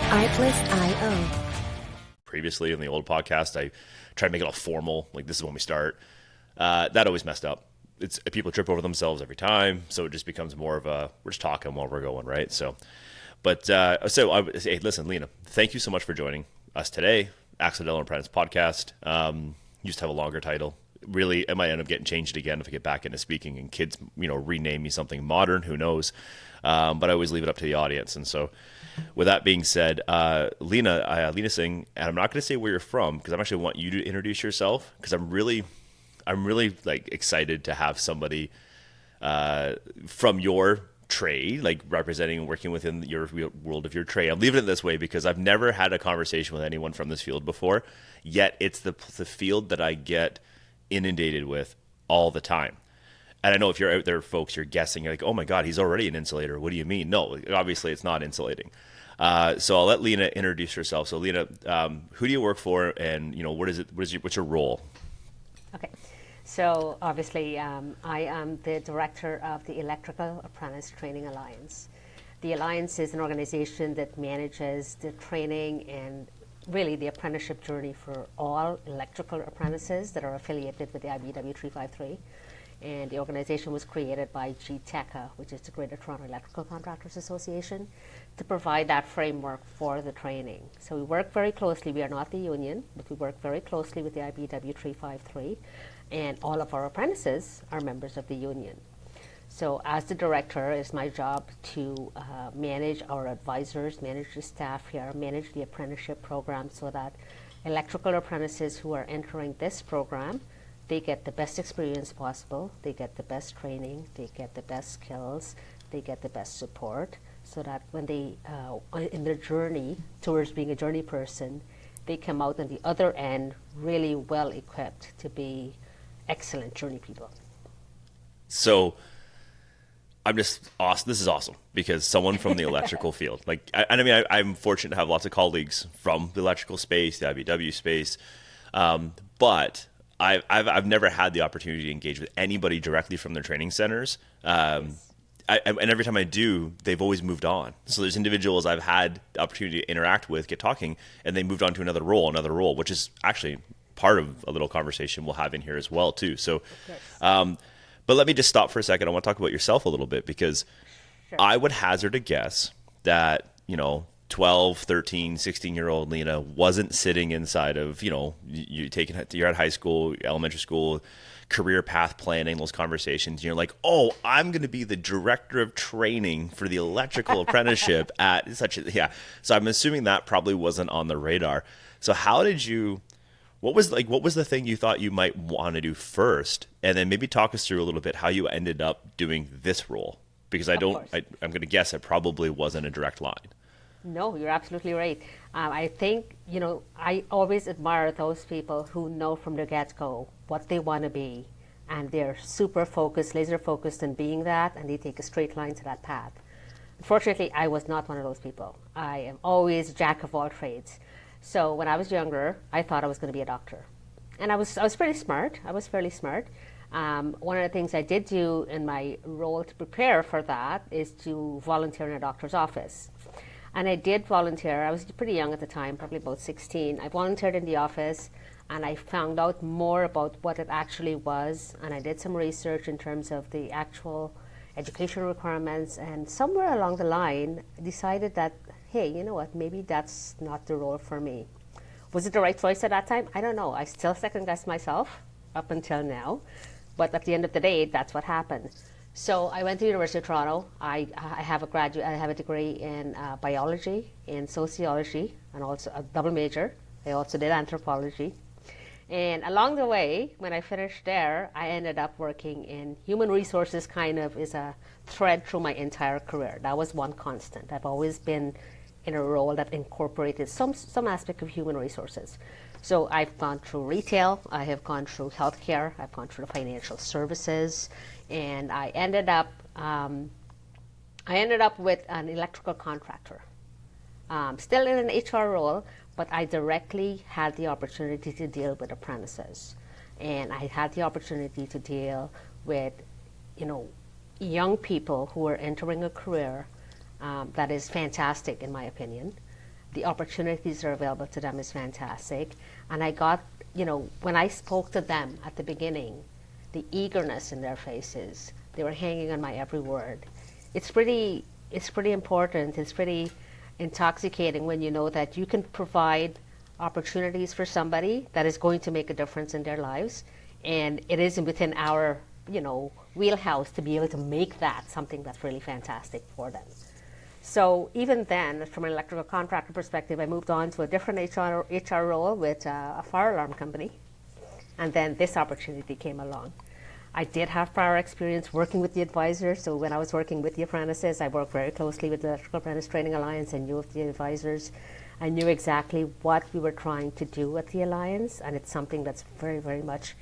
Artlist.io. Previously in the old podcast, I tried to make it all formal, like this is when we start. That always messed up. It's people trip over themselves every time, so it just becomes more of a we're just talking while we're going, right? Hey, listen, Lena, thank you so much for joining us today. Accidental Apprentice podcast. Used to have a longer title. Really, it might end up getting changed again if I get back into speaking and kids, rename me something modern. Who knows? But I always leave it up to the audience. And so, with that being said, Lena Singh, and I'm not going to say where you're from because I actually want you to introduce yourself because I'm really like excited to have somebody from your trade, like representing and working within your world of your trade. I'm leaving it this way because I've never had a conversation with anyone from this field before, yet it's the field that I get inundated with all the time. And I know if you're out there, folks, you're guessing, you're like, oh my God, he's already an insulator. What do you mean? No, obviously it's not insulating. So I'll let Lena introduce herself. So Lena, who do you work for and what's your role? Okay. So obviously I am the director of the Electrical Apprentice Training Alliance. The Alliance is an organization that manages the training and really the apprenticeship journey for all electrical apprentices that are affiliated with the IBEW 353. And the organization was created by GTECA, which is the Greater Toronto Electrical Contractors Association, to provide that framework for the training. So we work very closely. We are not the union, but we work very closely with the IBEW 353, and all of our apprentices are members of the union. So as the director, it's my job to manage our advisors, manage the staff here, manage the apprenticeship program so that electrical apprentices who are entering this program, they get the best experience possible, they get the best training, they get the best skills, they get the best support, so that when they, in their journey towards being a journey person, they come out on the other end really well equipped to be excellent journey people. So I'm just awesome. This is awesome because someone from the electrical field, I'm fortunate to have lots of colleagues from the electrical space, the IBEW space, but I've never had the opportunity to engage with anybody directly from their training centers. And every time I do, they've always moved on. So there's individuals I've had the opportunity to interact with, get talking, and they moved on to another role, which is actually part of a little conversation we'll have in here as well too. So, but let me just stop for a second. I want to talk about yourself a little bit because sure. I would hazard a guess that, 12, 13, 16-year-old Lena wasn't sitting inside of, you're at high school, elementary school, career path planning, those conversations. And you're like, oh, I'm going to be the director of training for the electrical apprenticeship at such a, yeah. So I'm assuming that probably wasn't on the radar. So what was the thing you thought you might want to do first? And then maybe talk us through a little bit how you ended up doing this role. Because I'm going to guess it probably wasn't a direct line. No, you're absolutely right. I think, I always admire those people who know from the get-go what they want to be, and they're super focused, laser focused on being that, and they take a straight line to that path. Unfortunately, I was not one of those people. I am always jack of all trades. So when I was younger, I thought I was going to be a doctor. And I was pretty smart. I was fairly smart. One of the things I did do in my role to prepare for that is to volunteer in a doctor's office. And I did volunteer. I was pretty young at the time, probably about 16. I volunteered in the office, and I found out more about what it actually was. And I did some research in terms of the actual education requirements. And somewhere along the line, I decided that, hey, you know what, maybe that's not the role for me. Was it the right choice at that time? I don't know. I still second-guess myself up until now. But at the end of the day, that's what happened. So I went to University of Toronto. I have a degree in biology, in sociology, and also a double major. I also did anthropology. And along the way, when I finished there, I ended up working in human resources. Kind of is a thread through my entire career. That was one constant. I've always been in a role that incorporated some aspect of human resources. So I've gone through retail, I have gone through healthcare, I've gone through the financial services, and I ended up with an electrical contractor. Still in an HR role, but I directly had the opportunity to deal with apprentices. And I had the opportunity to deal with, young people who are entering a career that is fantastic, in my opinion. the opportunities that are available to them is fantastic. And I got, when I spoke to them at the beginning, the eagerness in their faces, they were hanging on my every word. It's pretty important. It's pretty intoxicating when you know that you can provide opportunities for somebody that is going to make a difference in their lives, and it isn't within our wheelhouse to be able to make that something that's really fantastic for them. So even then, from an electrical contractor perspective, I moved on to a different HR role with a fire alarm company, and then this opportunity came along. I did have prior experience working with the advisors, so when I was working with the apprentices, I worked very closely with the Electrical Apprentice Training Alliance and knew of the advisors. I knew exactly what we were trying to do at the Alliance, and it's something that's very, very much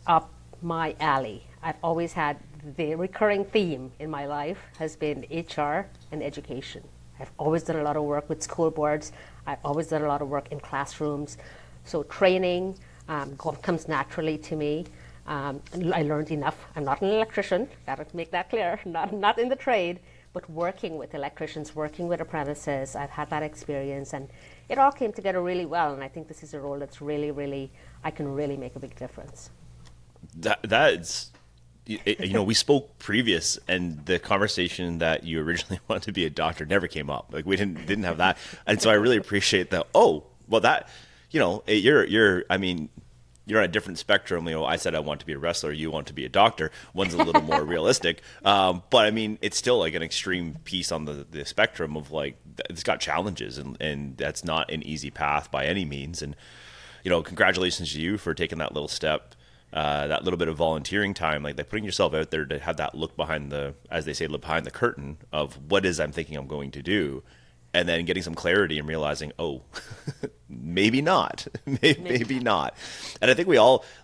up my alley. I've always had the recurring theme in my life has been HR and education. I've always done a lot of work with school boards. I've always done a lot of work in classrooms. So training comes naturally to me. I learned enough. I'm not an electrician, gotta make that clear, not in the trade, but working with electricians, working with apprentices, I've had that experience, and it all came together really well, and I think this is a role that's really, really, I can really make a big difference. That's, we spoke previous, and the conversation that you originally wanted to be a doctor never came up. Like, we didn't have that, and so I really appreciate that. Oh, well, that, you're on a different spectrum. I said I want to be a wrestler. You want to be a doctor. One's a little more realistic. But it's still like an extreme piece on the spectrum of like, it's got challenges, and that's not an easy path by any means. And, congratulations to you for taking that little step, that little bit of volunteering time, like putting yourself out there to have that look behind as they say, look behind the curtain of what is I'm thinking I'm going to do. And then getting some clarity and realizing, oh, maybe not, maybe not. And I think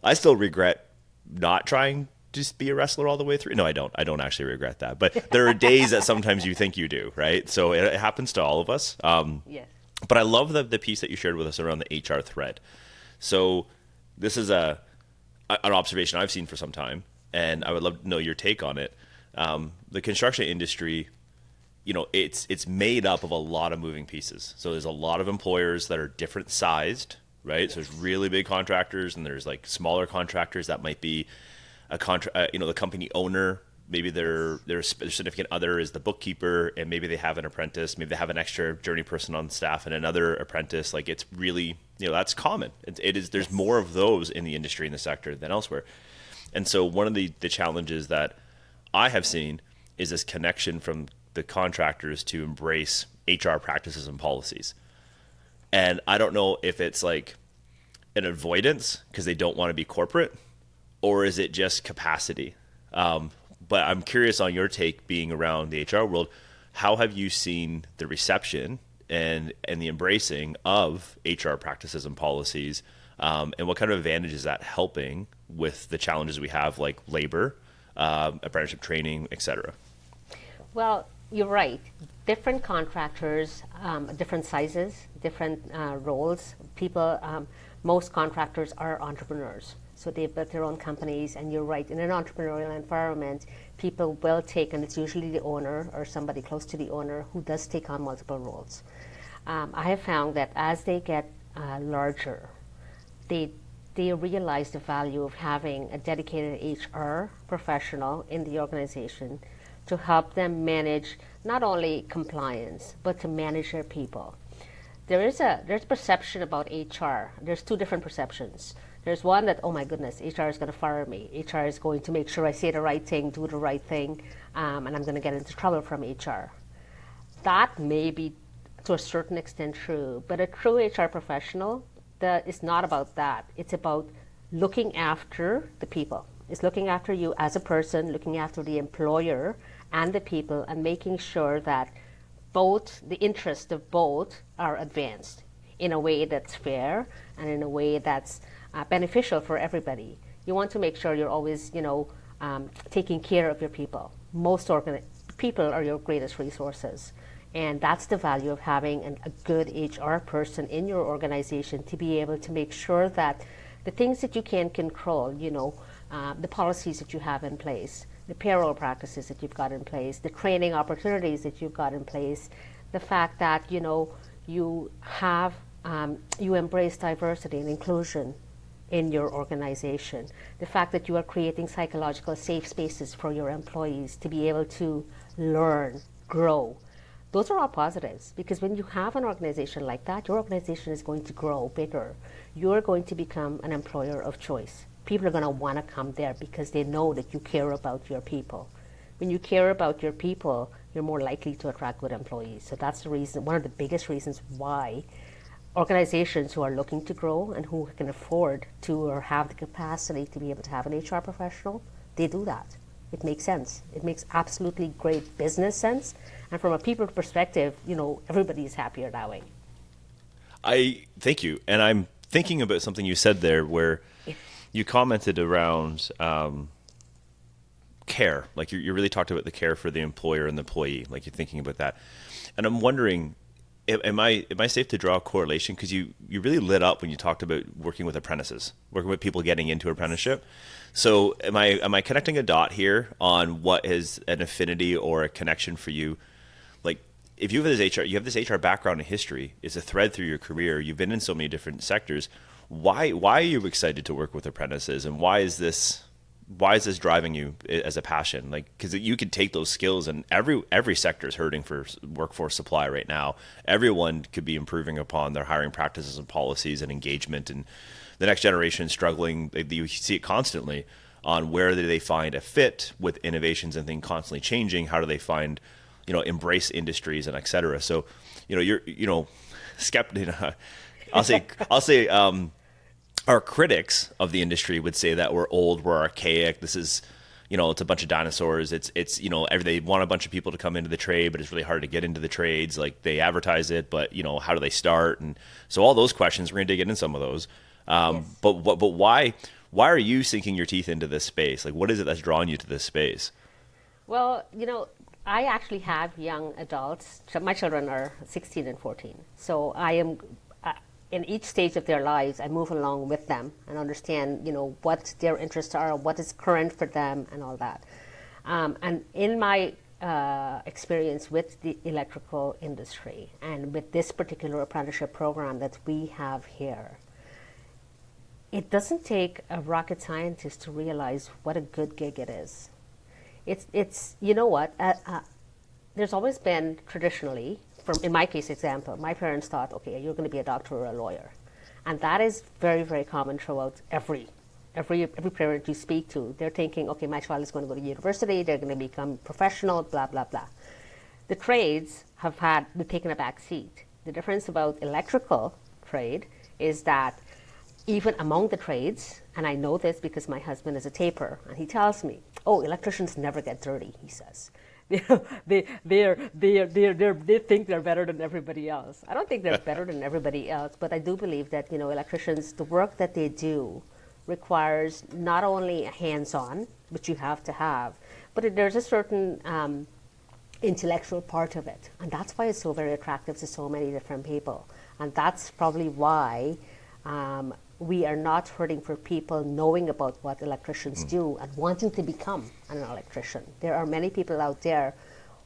I still regret not trying to just be a wrestler all the way through. No, I don't. I don't actually regret that. But there are days that sometimes you think you do, right? So it happens to all of us. Yes. But I love the piece that you shared with us around the HR thread. So this is an observation I've seen for some time, and I would love to know your take on it. The construction industry, it's made up of a lot of moving pieces. So there's a lot of employers that are different sized, right? Yes. So there's really big contractors, and there's like smaller contractors that might be the company owner. Maybe their significant other is the bookkeeper, and maybe they have an apprentice. Maybe they have an extra journey person on staff and another apprentice. Like, it's really, that's common. It is. There's more of those in the industry, in the sector, than elsewhere. And so one of the challenges that I have seen is this connection from the contractors to embrace HR practices and policies. And I don't know if it's like an avoidance because they don't want to be corporate, or is it just capacity? But I'm curious on your take, being around the HR world, how have you seen the reception and the embracing of HR practices and policies, and what kind of advantage is that helping with the challenges we have, like labor, apprenticeship training, et cetera? Well, you're right. Different contractors, different sizes, different roles. Most contractors are entrepreneurs. So they've built their own companies, and you're right, in an entrepreneurial environment, people will take, and it's usually the owner or somebody close to the owner who does take on multiple roles. I have found that as they get larger, they realize the value of having a dedicated HR professional in the organization to help them manage not only compliance, but to manage their people. There's perception about HR. There's two different perceptions. There's one that, oh my goodness, HR is going to fire me. HR is going to make sure I say the right thing, do the right thing, and I'm going to get into trouble from HR. That may be to a certain extent true, but a true HR professional is not about that. It's about looking after the people. It's looking after you as a person, looking after the employer and the people, and making sure that the interests of both are advanced in a way that's fair and in a way that's beneficial for everybody. You want to make sure you're always, taking care of your people. People are your greatest resources. And that's the value of having a good HR person in your organization, to be able to make sure that the things that you can control, the policies that you have in place, the payroll practices that you've got in place, the training opportunities that you've got in place, the fact that, you have you embrace diversity and inclusion in your organization. The fact that you are creating psychological safe spaces for your employees to be able to learn, grow. Those are all positives, because when you have an organization like that, your organization is going to grow bigger. You're going to become an employer of choice. People are going to want to come there because they know that you care about your people. When you care about your people, you're more likely to attract good employees. So that's the reason, one of the biggest reasons why organizations who are looking to grow and who can afford to or have the capacity to be able to have an HR professional, they do that. It makes sense. It makes absolutely great business sense. And from a people perspective, everybody is happier that way. I thank you. And I'm thinking about something you said there where you commented around care. Like you really talked about the care for the employer and the employee. Like you're thinking about that. And I'm wondering, am I safe to draw a correlation? Because you really lit up when you talked about working with apprentices, working with people getting into apprenticeship. So am I connecting a dot here on what is an affinity or a connection for you? Like if you have this HR background and history, it's a thread through your career. You've been in so many different sectors. Why are you excited to work with apprentices, and why is this driving you as a passion? Like, because you could take those skills, and every sector is hurting for workforce supply right now. Everyone could be improving upon their hiring practices and policies and engagement, and the next generation is struggling. You see it constantly on where do they find a fit with innovations and things constantly changing. How do they find, embrace industries and et cetera. So, you're skeptic. I'll say. Our critics of the industry would say that we're old, we're archaic. This is, it's a bunch of dinosaurs. It's they want a bunch of people to come into the trade, but it's really hard to get into the trades. Like they advertise it, but how do they start? And so all those questions, we're going to dig into some of those. Yes. But why are you sinking your teeth into this space? Like what is it that's drawing you to this space? Well, I actually have young adults. So my children are 16 and 14. So I am, in each stage of their lives, I move along with them and understand, what their interests are, what is current for them, and all that. And in my experience with the electrical industry and with this particular apprenticeship program that we have here, it doesn't take a rocket scientist to realize what a good gig it is. It's there's always been traditionally, in my case example, my parents thought, okay, you're going to be a doctor or a lawyer. And that is very, very common throughout every parent you speak to. They're thinking, okay, my child is going to go to university, they're going to become professional, blah, blah, blah. The trades have taken a back seat. The difference about electrical trade is that even among the trades, and I know this because my husband is a taper, and he tells me, oh, electricians never get dirty, he says. They think they're better than everybody else. I don't think they're better than everybody else, but I do believe that electricians, the work that they do requires not only a hands-on, which you have to have, but there's a certain intellectual part of it, and that's why it's so very attractive to so many different people, and that's probably why we are not hurting for people knowing about what electricians do and wanting to become an electrician. There are many people out there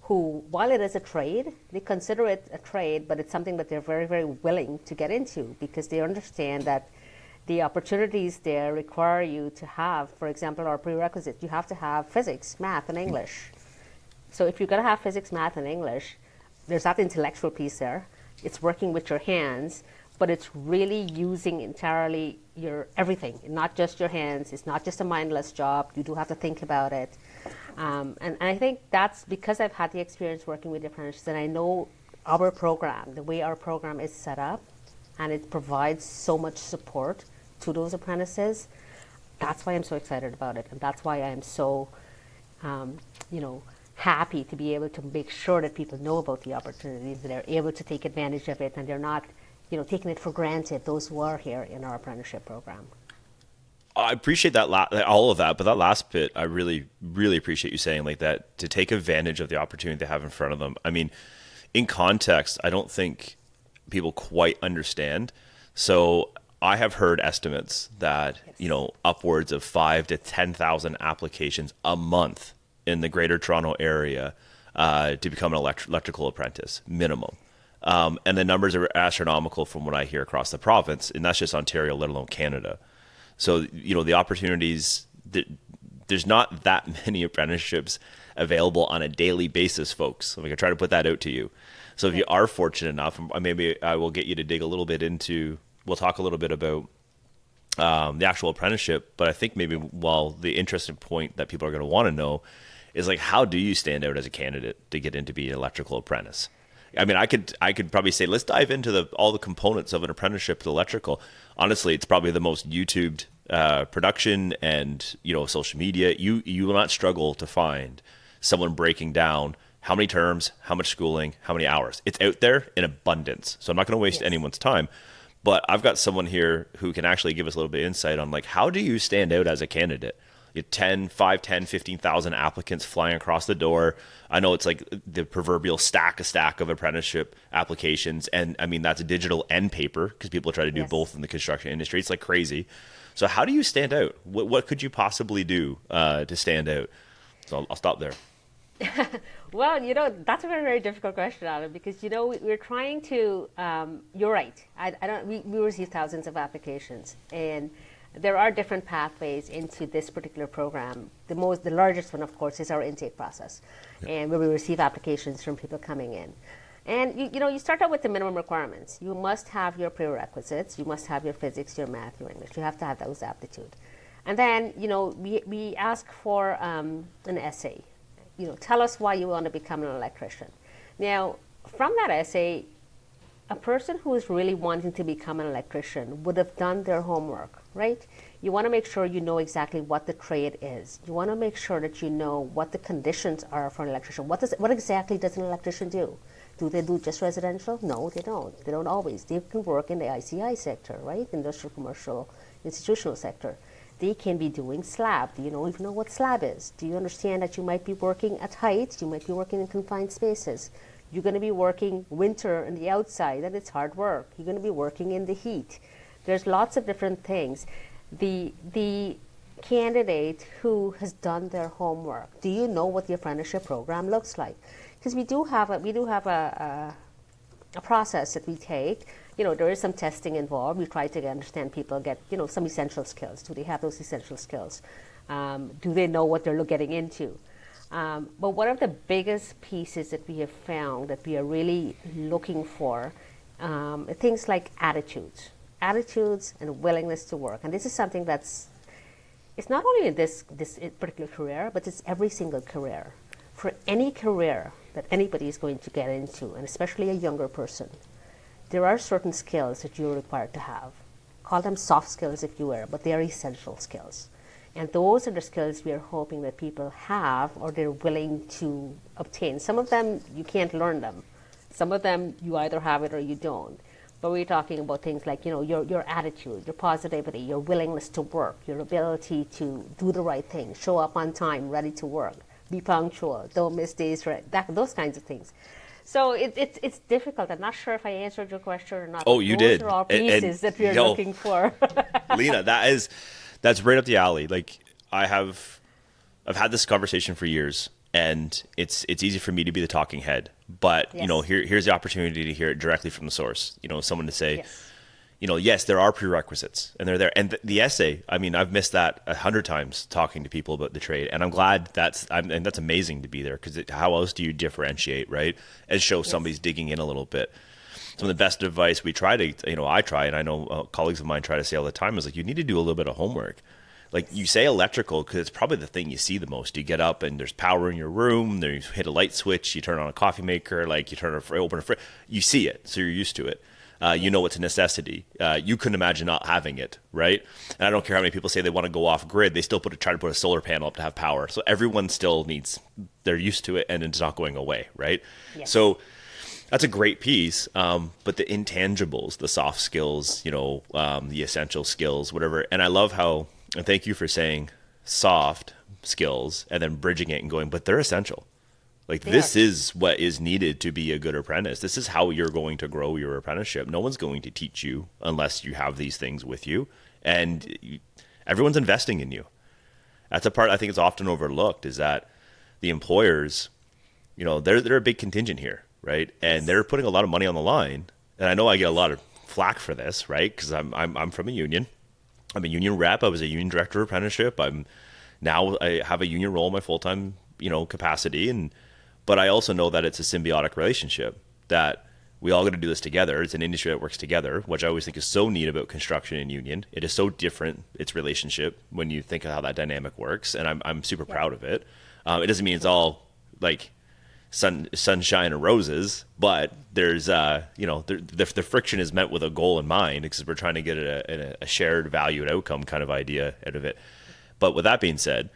who, while it is a trade, they consider it a trade, but it's something that they're very, very willing to get into because they understand that the opportunities there require you to have, for example, our prerequisite, you have to have physics, math, and English. So if you're going to have physics, math, and English, there's that intellectual piece there. It's working with your hands, but it's really using entirely your everything, not just your hands. It's not just a mindless job. You do have to think about it. And I think that's because I've had the experience working with apprentices, and I know our program, the way our program is set up, and it provides so much support to those apprentices. That's why I'm so excited about it, and that's why I'm so, happy to be able to make sure that people know about the opportunities, that they're able to take advantage of it, and they're not taking it for granted, those who are here in our apprenticeship program. I appreciate that all of that, but that last bit, I really, really appreciate you saying like that, to take advantage of the opportunity they have in front of them. I mean, in context, I don't think people quite understand. So I have heard estimates that, upwards of 5,000 to 10,000 applications a month in the Greater Toronto area to become an electrical apprentice, minimum. And the numbers are astronomical from what I hear across the province, and that's just Ontario, let alone Canada. So, the opportunities, there's not that many apprenticeships available on a daily basis, folks. I try to put that out to you. So if you are fortunate enough, maybe I will get you to dig a little bit into, we'll talk a little bit about the actual apprenticeship, but I think maybe the interesting point that people are going to want to know is how do you stand out as a candidate to get into being an electrical apprentice? I could probably say, let's dive into all the components of an apprenticeship to electrical. Honestly, it's probably the most YouTubed production and, social media. You will not struggle to find someone breaking down how many terms, how much schooling, how many hours. It's out there in abundance. So I'm not going to waste anyone's time. But I've got someone here who can actually give us a little bit of insight on how do you stand out as a candidate? You have 10, 15,000 applicants flying across the door. I know it's the proverbial stack of apprenticeship applications. And that's digital and paper because people try to do both in the construction industry. It's crazy. So how do you stand out? What could you possibly do to stand out? So I'll stop there. Well, that's a very, very difficult question, Adam, because, we're trying to, you're right. We receive thousands of applications, and there are different pathways into this particular program. The largest one, of course, is our intake process, and where we receive applications from people coming in. And, you start out with the minimum requirements. You must have your prerequisites. You must have your physics, your math, your English. You have to have those aptitude. And then, we ask for an essay. Tell us why you want to become an electrician. Now, from that essay, a person who is really wanting to become an electrician would have done their homework, right? You want to make sure you know exactly what the trade is. You want to make sure that you know what the conditions are for an electrician. What exactly does an electrician do? Do they do just residential? No, they don't. They don't always. They can work in the ICI sector, right? Industrial, commercial, institutional sector. They can be doing slab. Do you even know what slab is? Do you understand that you might be working at height? You might be working in confined spaces. You're going to be working winter in the outside, and it's hard work. You're going to be working in the heat. There's lots of different things. The candidate who has done their homework, do you know what the apprenticeship program looks like? Because we do have a process that we take. There is some testing involved. We try to understand people get, some essential skills. Do they have those essential skills? Do they know what they're getting into? But one of the biggest pieces that we have found that we are really looking for, things like attitudes and willingness to work. And this is something it's not only in this particular career, but it's every single career. For any career that anybody is going to get into, and especially a younger person, there are certain skills that you're required to have. Call them soft skills if you will, but they are essential skills. And those are the skills we are hoping that people have or they're willing to obtain. Some of them, you can't learn them. Some of them, you either have it or you don't. But we're talking about things like, your attitude, your positivity, your willingness to work, your ability to do the right thing, show up on time, ready to work, be punctual, don't miss days, those kinds of things. So it's difficult. I'm not sure if I answered your question or not. Oh, you did. Those are all pieces that we're looking for. Lena, that's right up the alley. I've had this conversation for years, and it's easy for me to be the talking head. But here's the opportunity to hear it directly from the source. Someone to say, yes, there are prerequisites, and they're there. And the essay, I've missed that 100 times talking to people about the trade, and I'm glad that's amazing to be there, because how else do you differentiate, right? And show somebody's digging in a little bit. Some of the best advice we try to, I try, and I know colleagues of mine try to say all the time, is you need to do a little bit of homework. You say electrical because it's probably the thing you see the most. You get up and there's power in your room. You hit a light switch. You turn on a coffee maker. You open a fridge. You see it, so you're used to it. You know it's a necessity. You couldn't imagine not having it, right? And I don't care how many people say they want to go off grid. They still try to put a solar panel up to have power. So everyone still they're used to it, and it's not going away, right? Yes. So that's a great piece. But the intangibles, the soft skills, the essential skills, whatever. And I love how, and thank you for saying soft skills and then bridging it and going, but they're essential. This is what is needed to be a good apprentice. This is how you're going to grow your apprenticeship. No one's going to teach you unless you have these things with you. And everyone's investing in you. That's a part I think is often overlooked, is that the employers, they're a big contingent here, right? And they're putting a lot of money on the line. And I know I get a lot of flack for this, right? Because I'm from a union. I'm a union rep. I was a union director of apprenticeship. I have a union role in my full-time, capacity. But I also know that it's a symbiotic relationship, that we all got to do this together. It's an industry that works together, which I always think is so neat about construction and union. It is so different, its relationship, when you think of how that dynamic works. And I'm super proud of it. It doesn't mean it's all like sunshine and roses, but there's the friction is met with a goal in mind, because we're trying to get a shared value and outcome kind of idea out of it. But with that being said,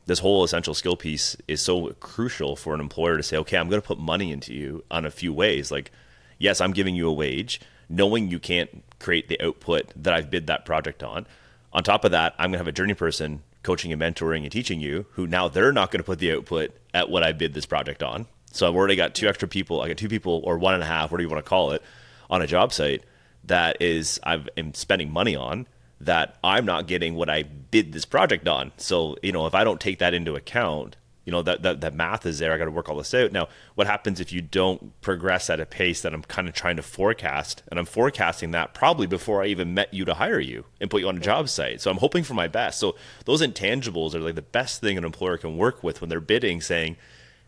this whole essential skill piece is so crucial for an employer to say, okay, I'm going to put money into you on a few ways. Like, yes, I'm giving you a wage, knowing you can't create the output that I've bid that project on. On top of that, I'm going to have a journey person coaching and mentoring and teaching you, who now they're not going to put the output at what I bid this project on. So I've already got 2 extra people. I got 2 people, or 1.5, whatever you want to call it, on a job site that is I'm spending money on, that I'm not getting what I bid this project on. So, if I don't take that into account, that math is there. I got to work all this out. Now, what happens if you don't progress at a pace that I'm kind of trying to forecast? And I'm forecasting that probably before I even met you to hire you and put you on a job site. So I'm hoping for my best. So those intangibles are like the best thing an employer can work with when they're bidding, saying,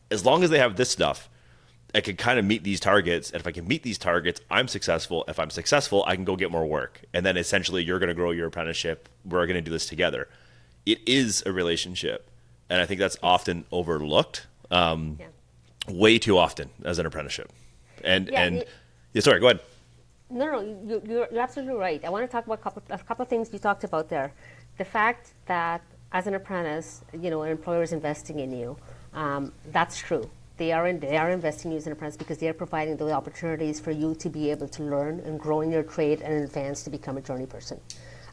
as long as they have this stuff, I can kind of meet these targets. And if I can meet these targets, I'm successful. If I'm successful, I can go get more work. And then essentially you're going to grow your apprenticeship. We're going to do this together. It is a relationship. And I think that's often overlooked, way too often as an apprenticeship. Sorry, go ahead. No, you're absolutely right. I want to talk about a couple of things you talked about there. The fact that as an apprentice, an employer is investing in you. That's true. They are investing in you as an apprentice because they are providing those opportunities for you to be able to learn and grow in your trade and advance to become a journey person.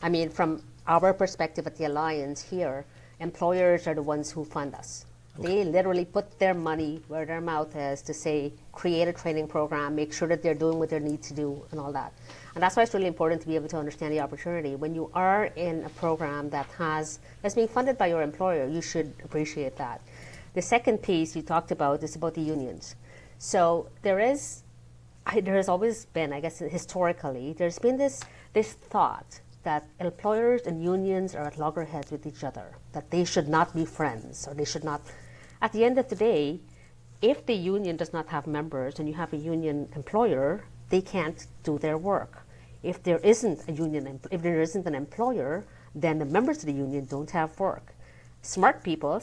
I mean, from our perspective at the Alliance here, employers are the ones who fund us. Okay. They literally put their money where their mouth is to say, create a training program, make sure that they're doing what they need to do and all that. And that's why it's really important to be able to understand the opportunity. When you are in a program that's being funded by your employer, you should appreciate that. The second piece you talked about is about the unions. So there has always been, I guess historically, there's been this thought that employers and unions are at loggerheads with each other, that they should not be friends, or they should not. At the end of the day, if the union does not have members and you have a union employer, they can't do their work. If there isn't an employer, then the members of the union don't have work. Smart people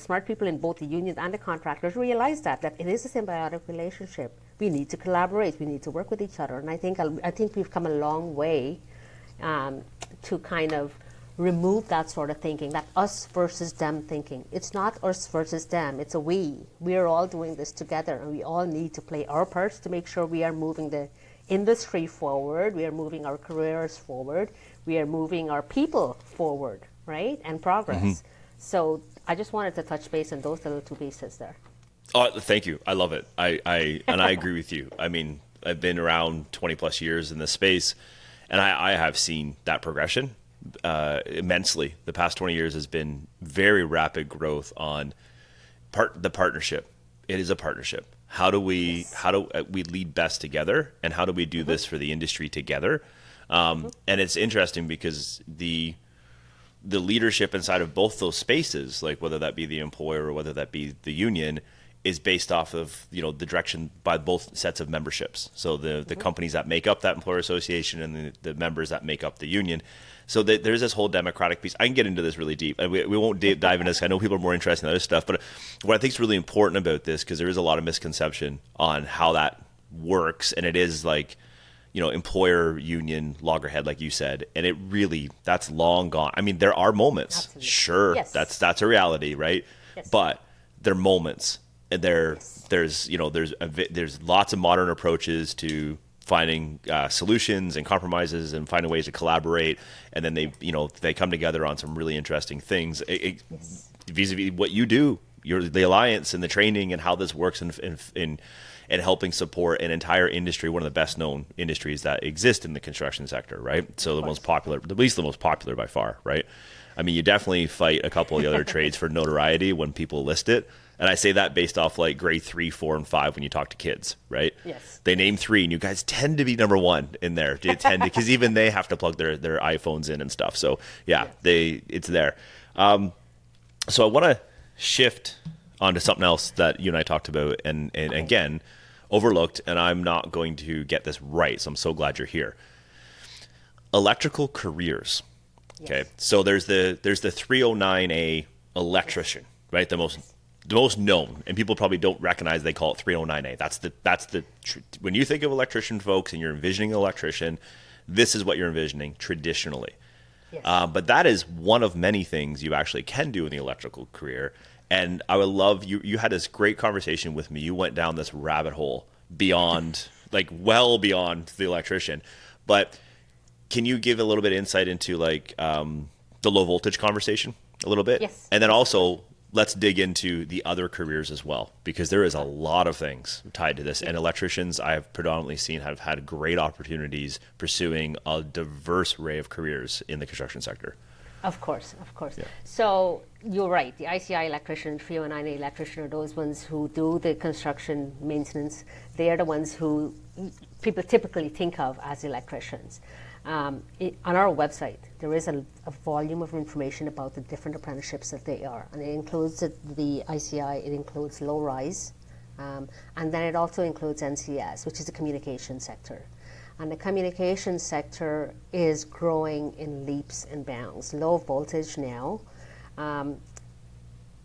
in both the unions and the contractors realize that it is a symbiotic relationship. We need to collaborate. We need to work with each other. And I think we've come a long way to kind of remove that sort of thinking, that us versus them thinking. It's not us versus them. It's a we. We are all doing this together, and we all need to play our parts to make sure we are moving the industry forward. We are moving our careers forward. We are moving our people forward, right? And progress. Mm-hmm. So I just wanted to touch base on those little 2 pieces there. Oh, thank you. I love it. I agree with you. I mean, I've been around 20 plus years in this space, and I have seen that progression immensely. The past 20 years has been very rapid growth on the partnership. It is a partnership. How do we lead best together, and how do we do this for the industry together? And it's interesting because the leadership inside of both those spaces, like whether that be the employer or whether that be the union, is based off of the direction by both sets of memberships. So the companies that make up that employer association and the members that make up the union. So there's this whole democratic piece. I can get into this really deep. We won't dive into this. I know people are more interested in other stuff, but what I think is really important about this, because there is a lot of misconception on how that works, and it is like, employer union loggerhead, like you said, and it really, that's long gone. I mean, there are moments. Absolutely. Sure, yes. That's a reality, right? Yes. But they're moments. And there's lots of modern approaches to finding solutions and compromises and finding ways to collaborate, and then they come together on some really interesting things. Vis-a-vis what you do, the Alliance and the training and how this works in helping support an entire industry, one of the best known industries that exist in the construction sector, right? So at least the most popular by far, right? I mean, you definitely fight a couple of the other trades for notoriety when people list it. And I say that based off like grade 3, 4, and 5 when you talk to kids, right? Yes. They name 3, and you guys tend to be number 1 in there. They tend to, because even they have to plug their iPhones in and stuff. So yeah, it's there. So I want to shift onto something else that you and I talked about, and again, overlooked, and I'm not going to get this right, so I'm so glad you're here. Electrical careers. Yes. Okay, so there's the 309A electrician, right? The most known, and people probably don't recognize, they call it 309A. That's the when you think of electrician folks and you're envisioning an electrician, this is what you're envisioning traditionally. Yes. But that is one of many things you actually can do in the electrical career. And I would love, you had this great conversation with me. You went down this rabbit hole beyond, like well beyond the electrician. But can you give a little bit of insight into like the low voltage conversation a little bit? Yes. And then also let's dig into the other careers as well, because there is a lot of things tied to this. And electricians I have predominantly seen have had great opportunities pursuing a diverse array of careers in the construction sector. Of course. Yeah. So you're right. The ICI electrician, 309A electrician are those ones who do the construction maintenance. They are the ones who people typically think of as electricians. On our website, there is a volume of information about the different apprenticeships that they are. And it includes the ICI, it includes low-rise, and then it also includes NCS, which is the communication sector. And the communication sector is growing in leaps and bounds. Low voltage now,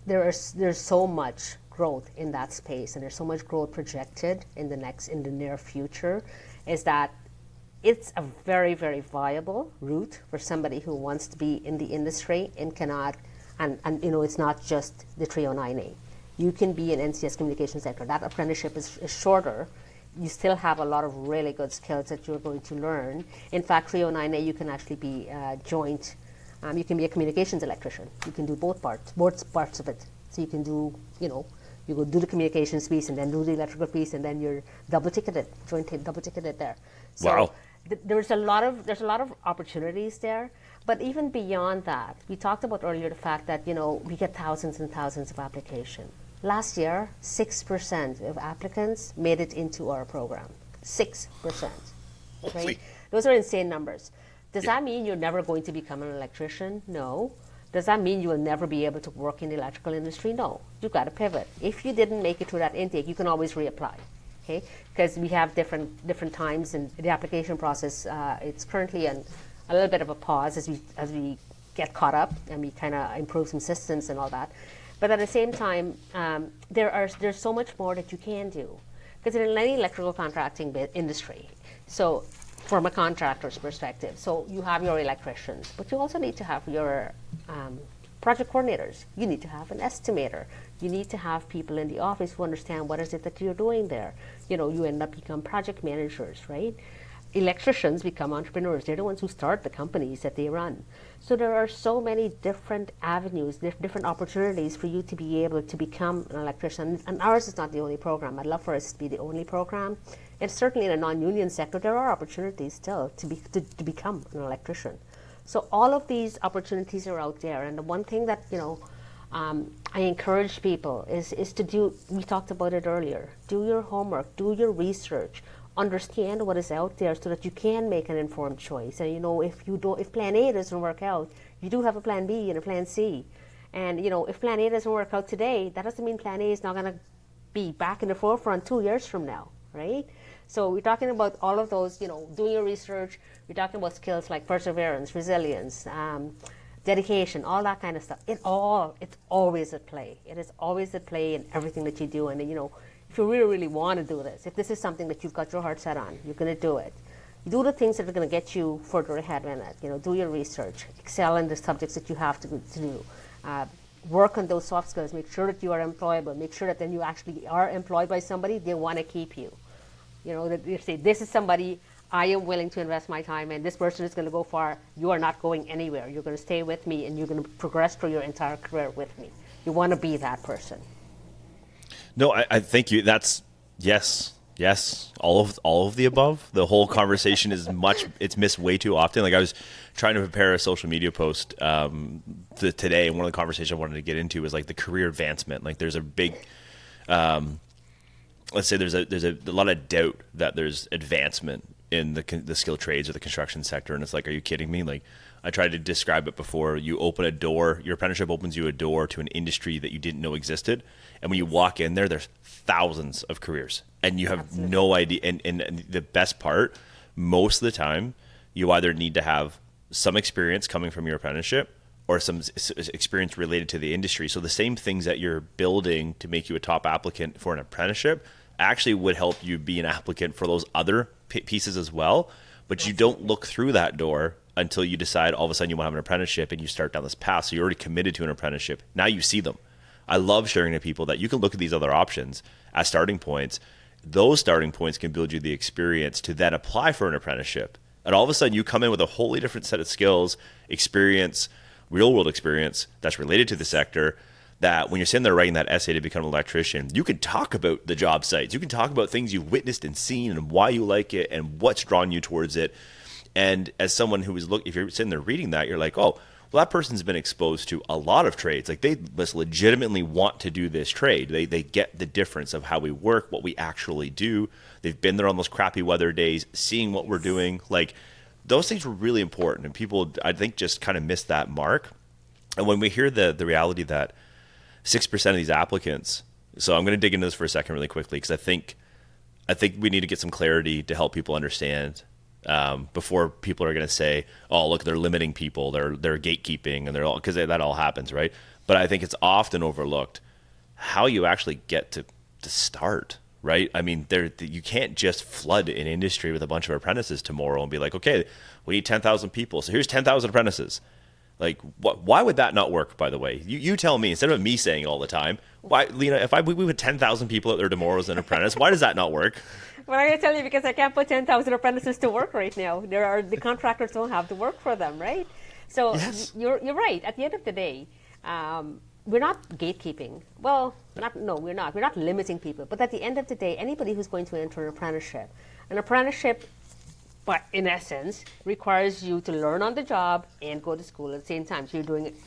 there's so much growth in that space, and there's so much growth projected in the near future, is that it's a very, very viable route for somebody who wants to be in the industry and cannot, and it's not just the 309A. You can be in NCS communication sector. That apprenticeship is shorter. You still have a lot of really good skills that you're going to learn. In fact, 309A, you can actually be joint. You can be a communications electrician. You can do both parts of it. So you can do, you go do the communications piece and then do the electrical piece, and then you're double ticketed there. So wow. There's a lot of opportunities there. But even beyond that, we talked about earlier the fact that we get thousands and thousands of applications. Last year, 6% of applicants made it into our program. 6%. Right? Those are insane numbers. Does that mean you're never going to become an electrician? No. Does that mean you will never be able to work in the electrical industry? No. You've got to pivot. If you didn't make it through that intake, you can always reapply. Okay? Because we have different times in the application process. It's currently a little bit of a pause as we get caught up and we kind of improve some systems and all that. But at the same time, there's so much more that you can do. Because in any electrical contracting industry, so from a contractor's perspective, so you have your electricians, but you also need to have your project coordinators. You need to have an estimator. You need to have people in the office who understand what is it that you're doing there. You end up become project managers, right? Electricians become entrepreneurs. They're the ones who start the companies that they run. So there are so many different avenues, different opportunities for you to be able to become an electrician. And ours is not the only program. I'd love for us to be the only program. And certainly in a non-union sector, there are opportunities still to become an electrician. So all of these opportunities are out there. And the one thing that, I encourage people is to do, we talked about it earlier, do your homework, do your research, understand what is out there so that you can make an informed choice. And if plan A doesn't work out, you do have a plan B and a plan C. And if plan A doesn't work out today, that doesn't mean plan A is not going to be back in the forefront 2 years from now, right? So we're talking about all of those, doing your research. We're talking about skills like perseverance, resilience, dedication, all that kind of stuff. It's always at play. It is always at play in everything that you do. And if you really, really want to do this, if this is something that you've got your heart set on, you're going to do it. You do the things that are going to get you further ahead in it. Do your research, excel in the subjects that you have to do. Work on those soft skills. Make sure that you are employable. Make sure that then you actually are employed by somebody, they want to keep you. That you say, this is somebody I am willing to invest my time in. This person is going to go far. You are not going anywhere. You're going to stay with me, and you're going to progress through your entire career with me. You want to be that person. No, I thank you. That's, yes, Yes, all of the above. The whole conversation is it's missed way too often. Like I was trying to prepare a social media post today, and one of the conversations I wanted to get into was like the career advancement. Like there's a big, let's say there's a lot of doubt that there's advancement in the skilled trades or the construction sector, and it's like, are you kidding me? Like I tried to describe it before. You open a door, your apprenticeship opens you a door to an industry that you didn't know existed, and when you walk in there, there's thousands of careers, and you have Absolutely. no idea. And the best part, most of the time, you either need to have some experience coming from your apprenticeship or some experience related to the industry. So the same things that you're building to make you a top applicant for an apprenticeship actually would help you be an applicant for those other pieces as well. But you don't look through that door until you decide all of a sudden you want to have an apprenticeship and you start down this path. So you're already committed to an apprenticeship. Now you see them. I love sharing to people that you can look at these other options as starting points. Those starting points can build you the experience to then apply for an apprenticeship. And all of a sudden you come in with a wholly different set of skills, experience, real world experience that's related to the sector, that when you're sitting there writing that essay to become an electrician, you can talk about the job sites. You can talk about things you've witnessed and seen and why you like it and what's drawn you towards it. And as someone who is if you're sitting there reading that, you're like, oh, well, that person's been exposed to a lot of trades. Like they must legitimately want to do this trade. They get the difference of how we work, what we actually do. They've been there on those crappy weather days, seeing what we're doing. Like those things were really important. And people, I think, just kind of missed that mark. And when we hear the reality that 6% of these applicants, so I'm going to dig into this for a second really quickly, because I think we need to get some clarity to help people understand before people are going to say, oh, look, they're limiting people, they're gatekeeping, and they're all, because that all happens, right? But I think it's often overlooked how you actually get to start, right? I mean, you can't just flood an industry with a bunch of apprentices tomorrow and be like, okay, we need 10,000 people, so here's 10,000 apprentices. Like, why would that not work, by the way? You tell me, instead of me saying it all the time, why, Lena, if we had 10,000 people out there tomorrow as an apprentice, why does that not work? Well, I'm going to tell you because I can't put 10,000 apprentices to work right now. The contractors don't have the work for them, right? So Yes. you're right. At the end of the day, we're not gatekeeping. Well, we're not. We're not limiting people. But at the end of the day, anybody who's going to enter an apprenticeship, but in essence, requires you to learn on the job and go to school at the same time. So you're doing it,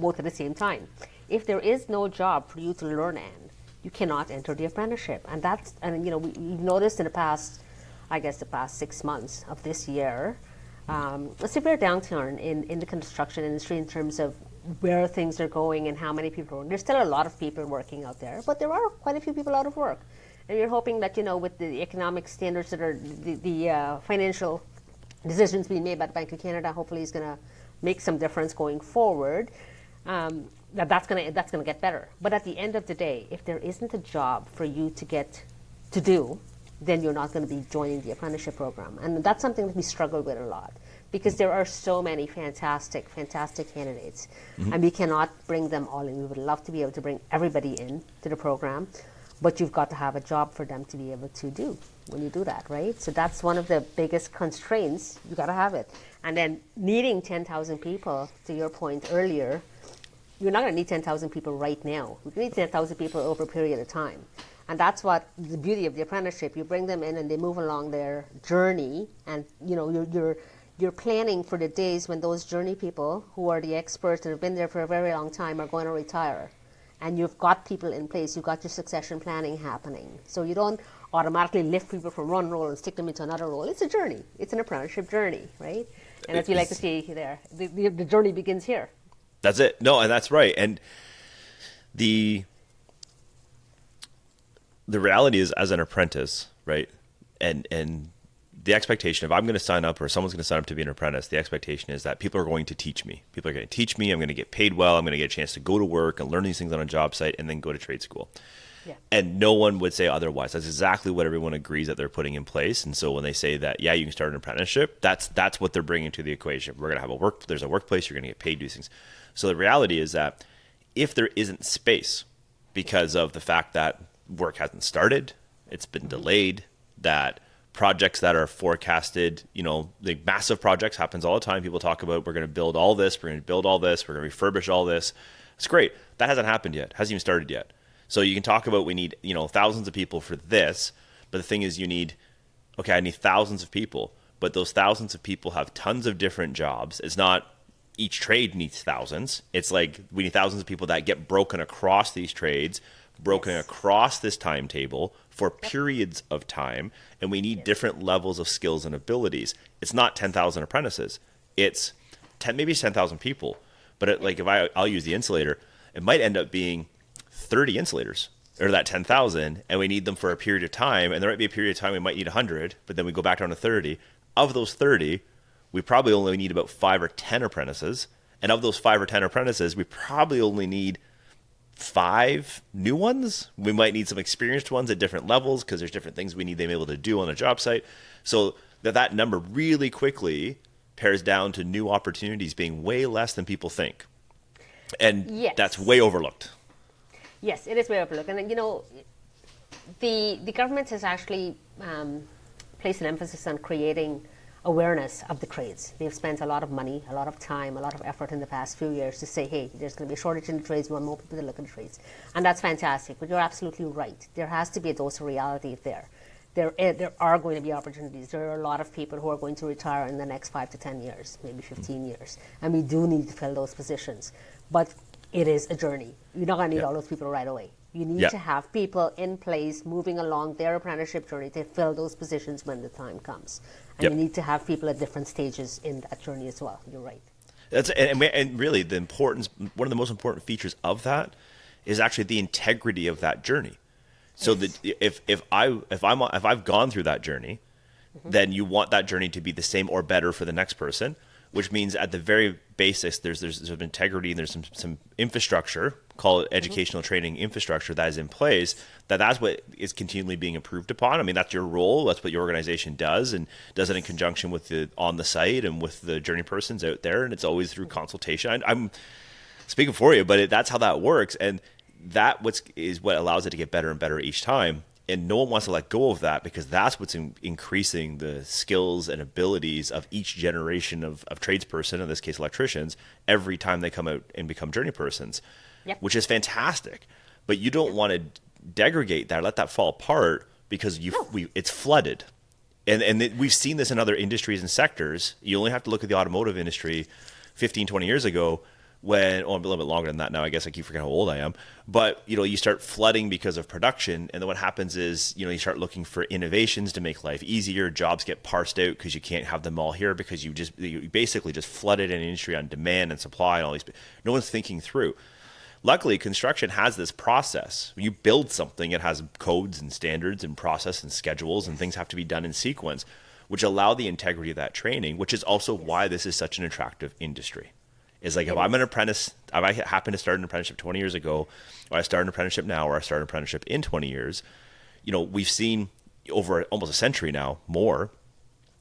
both at the same time. If there is no job for you to learn in, you cannot enter the apprenticeship. We've noticed in the past 6 months of this year, a severe downturn in the construction industry in terms of where things are going and how many people are. There's still a lot of people working out there, but there are quite a few people out of work. And you're hoping that, with the economic standards that are the financial decisions being made by the Bank of Canada, hopefully is going to make some difference going forward. That's going to get better. But at the end of the day, if there isn't a job for you to get to do, then you're not going to be joining the apprenticeship program. And that's something that we struggle with a lot because there are so many fantastic candidates, and we cannot bring them all in. We would love to be able to bring everybody in to the program, but you've got to have a job for them to be able to do when you do that, right? So that's one of the biggest constraints. You got to have it. And then needing 10,000 people, to your point earlier, you're not going to need 10,000 people right now. You need 10,000 people over a period of time. And that's what the beauty of the apprenticeship. You bring them in and they move along their journey, and you're planning for the days when those journey people who are the experts and have been there for a very long time are going to retire. And you've got people in place, you've got your succession planning happening. So you don't automatically lift people from one role and stick them into another role. It's a journey. It's an apprenticeship journey, right? And as we like to say there, the journey begins here. That's it. No, and that's right. And the reality is, as an apprentice, right? And the expectation, if I'm going to sign up or someone's going to sign up to be an apprentice, the expectation is that people are going to teach me. People are going to teach me. I'm going to get paid well. I'm going to get a chance to go to work and learn these things on a job site and then go to trade school. Yeah. And no one would say otherwise. That's exactly what everyone agrees that they're putting in place. And so when they say that, yeah, you can start an apprenticeship, that's what they're bringing to the equation. We're going to have there's a workplace, you're going to get paid to do these things. So the reality is that if there isn't space because of the fact that work hasn't started, it's been delayed, that projects that are forecasted, the massive projects happens all the time. People talk about, we're going to build all this, we're going to build all this, we're going to refurbish all this. It's great. That hasn't happened yet. Hasn't even started yet. So you can talk about we need, thousands of people for this, But the thing is, I need thousands of people, but those thousands of people have tons of different jobs. It's not each trade needs thousands. It's like we need thousands of people that get broken across these trades, broken across this timetable for periods of time, and we need different levels of skills and abilities. It's not 10,000 apprentices. It's maybe 10,000 people. But I'll use the insulator, it might end up being 30 insulators, or that 10,000, and we need them for a period of time. And there might be a period of time we might need 100, but then we go back down to 30. Of those 30, we probably only need about 5 or 10 apprentices. And of those 5 or 10 apprentices, we probably only need 5 new ones. We might need some experienced ones at different levels because there's different things we need them able to do on a job site. So that number really quickly pares down to new opportunities being way less than people think. And that's way overlooked. Yes, it is way overlooked. And the government has actually placed an emphasis on creating awareness of the trades. They've spent a lot of money, a lot of time, a lot of effort in the past few years to say, hey, there's going to be a shortage in the trades, we want more people to look at the trades. And that's fantastic, but you're absolutely right. There has to be a dose of reality there. There are going to be opportunities. There are a lot of people who are going to retire in the next 5 to 10 years, maybe 15 years. And we do need to fill those positions. But it is a journey. You're not going to need all those people right away. You need to have people in place moving along their apprenticeship journey to fill those positions when the time comes. And you need to have people at different stages in that journey as well. You're right. And really the importance, one of the most important features of that is actually the integrity of that journey. So that if I've gone through that journey, then you want that journey to be the same or better for the next person, which means at the very basics, there's integrity and there's some infrastructure, call it educational training infrastructure, that is in place, that's what is continually being improved upon. I mean, that's your role. That's what your organization does, and does it in conjunction with the on the site and with the journey persons out there. And it's always through consultation. I'm speaking for you, but that's how that works. And that is what allows it to get better and better each time. And no one wants to let go of that, because that's what's increasing the skills and abilities of each generation of tradesperson, in this case electricians, every time they come out and become journey persons, which is fantastic. But you don't want to degrade that, let that fall apart, because it's flooded. And we've seen this in other industries and sectors. You only have to look at the automotive industry 15, 20 years ago, a little bit longer than that now, I guess I keep forgetting how old I am, but you start flooding because of production, and then what happens is you start looking for innovations to make life easier. Jobs get parsed out because you can't have them all here, because you basically just flooded an industry on demand and supply and all these. No one's thinking through. Luckily, construction has this process. When you build something, it has codes and standards and process and schedules, and things have to be done in sequence, which allow the integrity of that training, which is also why this is such an attractive industry. Is like, if I'm an apprentice, if I happen to start an apprenticeship 20 years ago, or I start an apprenticeship now, or I start an apprenticeship in 20 years, we've seen over almost a century now, more,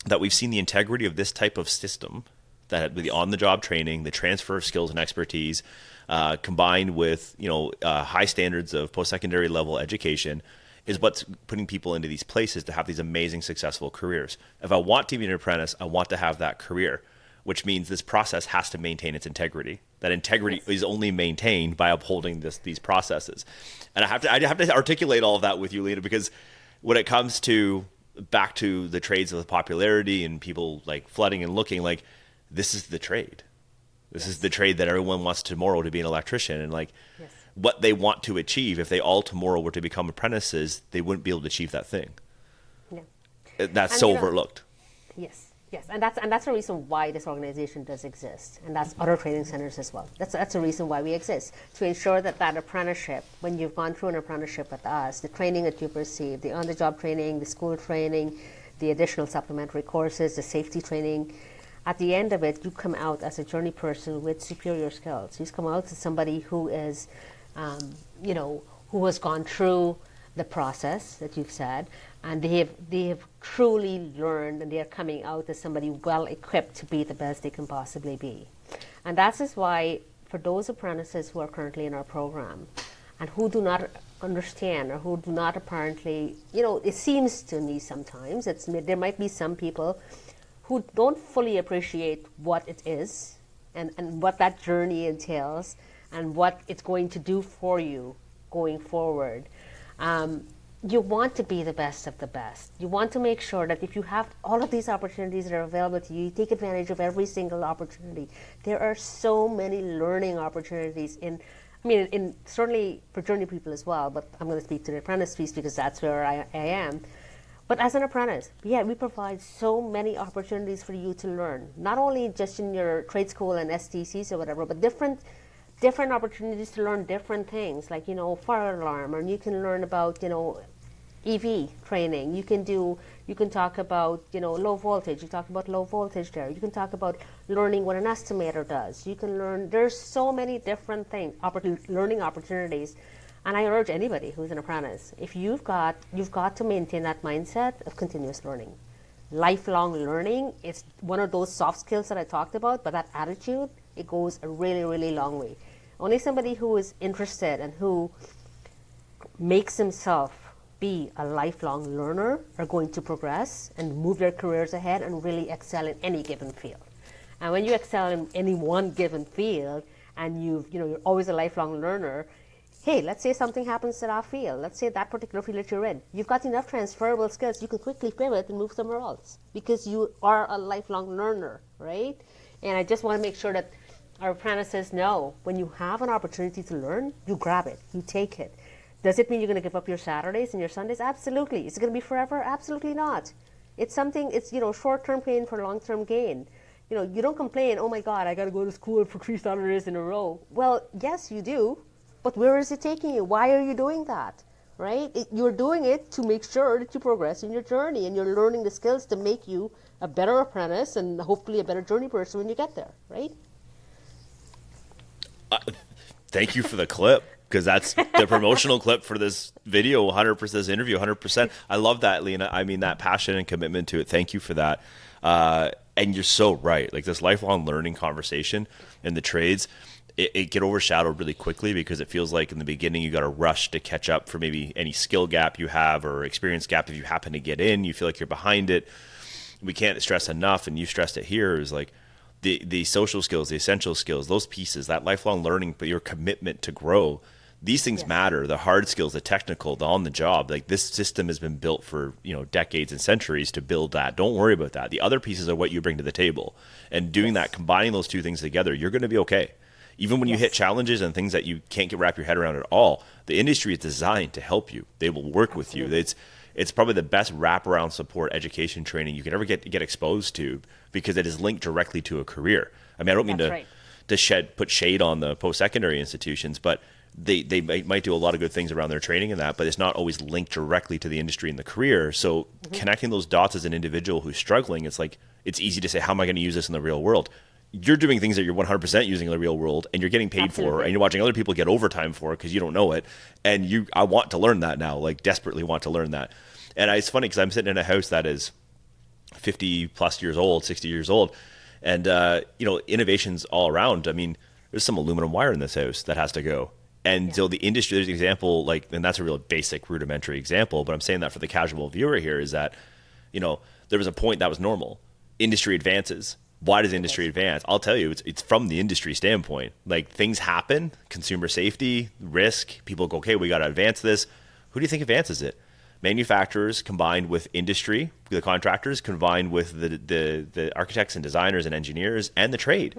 that we've seen the integrity of this type of system, that with the on-the-job training, the transfer of skills and expertise, combined with high standards of post-secondary level education, is what's putting people into these places to have these amazing, successful careers. If I want to be an apprentice, I want to have that career, which means this process has to maintain its integrity. That integrity is only maintained by upholding these processes. And I have to articulate all of that with you, Lena, because when it comes to back to the trades of the popularity and people like flooding and looking, like, this is the trade. This is the trade that everyone wants tomorrow to be an electrician. And what they want to achieve, if they all tomorrow were to become apprentices, they wouldn't be able to achieve that thing. That's so overlooked. Yes, and that's the reason why this organization does exist, and that's other training centers as well. That's the reason why we exist, to ensure that apprenticeship, when you've gone through an apprenticeship with us, the training that you've received, the on-the-job training, the school training, the additional supplementary courses, the safety training, at the end of it, you come out as a journey person with superior skills. You come out as somebody who is, who has gone through the process that you've said, and they have truly learned, and they are coming out as somebody well equipped to be the best they can possibly be. And that is why, for those apprentices who are currently in our program and who do not understand, or who do not apparently, it seems to me sometimes there might be some people who don't fully appreciate what it is and what that journey entails and what it's going to do for you going forward. you want to be the best of the best. You want to make sure that if you have all of these opportunities that are available to you, you take advantage of every single opportunity. There are so many learning opportunities in certainly for journey people as well, but I'm going to speak to the apprentice piece because that's where I am. But as an apprentice, yeah, we provide so many opportunities for you to learn, not only just in your trade school and STCs or whatever, but different opportunities to learn different things, like, fire alarm, or you can learn about, EV training. You can talk about, low voltage. You talk about low voltage there. You can talk about learning what an estimator does. You can learn, there's so many different things, learning opportunities. And I urge anybody who's an apprentice, if you've got to maintain that mindset of continuous learning. Lifelong learning is one of those soft skills that I talked about, but that attitude, it goes a really, really long way. Only somebody who is interested and who makes himself be a lifelong learner are going to progress and move their careers ahead and really excel in any given field. And when you excel in any one given field and you're always a lifelong learner, hey, let's say something happens to that field. Let's say that particular field that you're in. You've got enough transferable skills. You can quickly pivot and move somewhere else because you are a lifelong learner, right? And I just want to make sure that our apprentices know when you have an opportunity to learn, you grab it, you take it. Does it mean you're going to give up your Saturdays and your Sundays? Absolutely. Is it going to be forever? Absolutely not. It's something, it's, short-term pain for long-term gain. You don't complain, oh my God, I got to go to school for 3 Saturdays in a row. Well, yes, you do. But where is it taking you? Why are you doing that? Right? You're doing it to make sure that you progress in your journey and you're learning the skills to make you a better apprentice and hopefully a better journey person when you get there, right? Thank you for the clip, because that's the promotional clip for this video, 100%, this interview, 100%. I love that, Lena. I mean, that passion and commitment to it. Thank you for that. And you're so right. Like, this lifelong learning conversation in the trades, it get overshadowed really quickly because it feels like in the beginning you got to rush to catch up for maybe any skill gap you have or experience gap. If you happen to get in, you feel like you're behind it. We can't stress enough, and you stressed it here, is like the social skills, the essential skills, those pieces, that lifelong learning, but your commitment to grow. These things matter. The hard skills, the technical, the on the job. Like, this system has been built for, decades and centuries to build that. Don't worry about that. The other pieces are what you bring to the table. And doing that, combining those two things together, you're going to be okay. Even when you hit challenges and things that you can't wrap your head around at all, the industry is designed to help you. They will work with you. It's probably the best wraparound support education training you can ever get exposed to, because it is linked directly to a career. I mean, I don't mean to put shade on the post-secondary institutions, but they might do a lot of good things around their training and that, but it's not always linked directly to the industry and the career. So connecting those dots as an individual who's struggling, it's like, it's easy to say, how am I going to use this in the real world? You're doing things that you're 100% using in the real world, and you're getting paid for, and you're watching other people get overtime for because you don't know it. And I want to learn that now, like desperately want to learn that. And it's funny because I'm sitting in a house that is 50 plus years old, 60 years old. And, innovations all around. I mean, there's some aluminum wire in this house that has to go. And so the industry, there's an example, and that's a real basic rudimentary example, but I'm saying that for the casual viewer here is that, there was a point that was normal. Industry advances. Why does industry advance? I'll tell you, it's from the industry standpoint. Like, things happen, consumer safety, risk, people go, okay, we got to advance this. Who do you think advances it? Manufacturers combined with industry, the contractors combined with the architects and designers and engineers and the trade.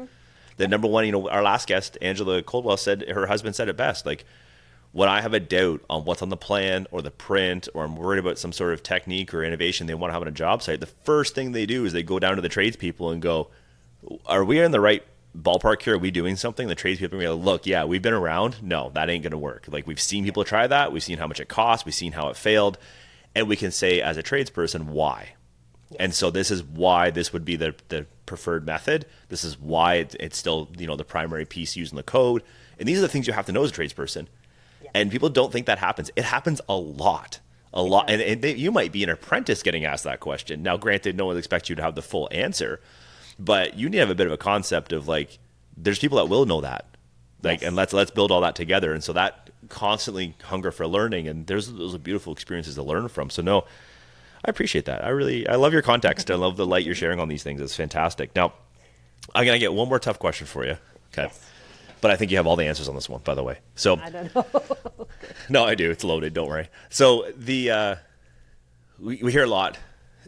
The number one, our last guest, Angela Coldwell, said, her husband said it best, like, when I have a doubt on what's on the plan or the print, or I'm worried about some sort of technique or innovation they want to have on a job site, the first thing they do is they go down to the tradespeople and go, are we in the right ballpark here? Are we doing something? The tradespeople are going to look, yeah, we've been around. No, that ain't going to work. Like, we've seen people try that. We've seen how much it costs. We've seen how it failed. And we can say as a tradesperson, why? Yes. And so this is why this would be the preferred method. This is why it's still, the primary piece used in the code. And these are the things you have to know as a tradesperson. And people don't think that happens. It happens a lot. And you might be an apprentice getting asked that question. Now, granted, no one expects you to have the full answer, but you need to have a bit of a concept of, like, there's people that will know that. Like, and let's build all that together. And so that constantly hunger for learning, and those are beautiful experiences to learn from. So no, I appreciate that. I love your context. I love the light you're sharing on these things. It's fantastic. Now, I'm going to get one more tough question for you. Okay. Yes. But I think you have all the answers on this one, by the way. So I don't know. no, I do. It's loaded. Don't worry. So we hear a lot.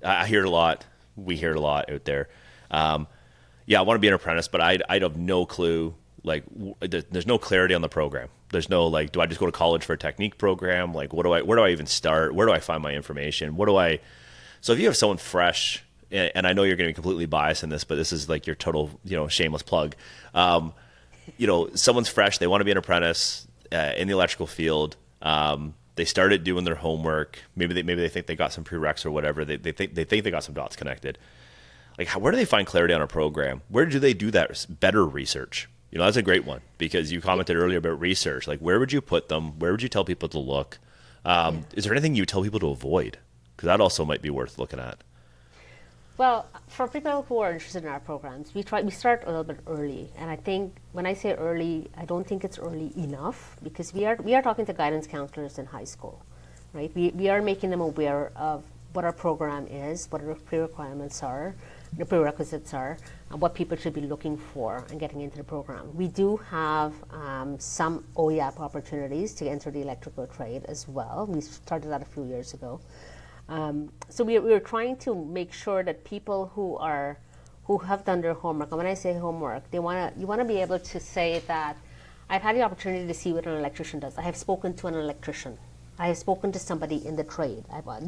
I hear it a lot. We hear it a lot out there. Yeah, I want to be an apprentice, but I have no clue. Like, there's no clarity on the program. There's no, like, do I just go to college for a technique program? Like, where do I even start? Where do I find my information? So if you have someone fresh, and I know you're going to be completely biased in this, but this is like your total, shameless plug. Someone's fresh. They want to be an apprentice in the electrical field. They started doing their homework. Maybe they think they got some prereqs or whatever. They think they got some dots connected. Like, where do they find clarity on a program? Where do they do that better research? That's a great one, because you commented earlier about research. Like, where would you put them? Where would you tell people to look? Is there anything you tell people to avoid? Because that also might be worth looking at. Well, for people who are interested in our programs, we start a little bit early. And I think when I say early, I don't think it's early enough, because we are talking to guidance counselors in high school, right? We are making them aware of what our program is, what our prerequisites are, and what people should be looking for and getting into the program. We do have some OEAP opportunities to enter the electrical trade as well. We started that a few years ago. So we're trying to make sure that people who have done their homework, and when I say homework, you want to be able to say that I've had the opportunity to see what an electrician does. I have spoken to an electrician. I have spoken to somebody in the trade. I've gone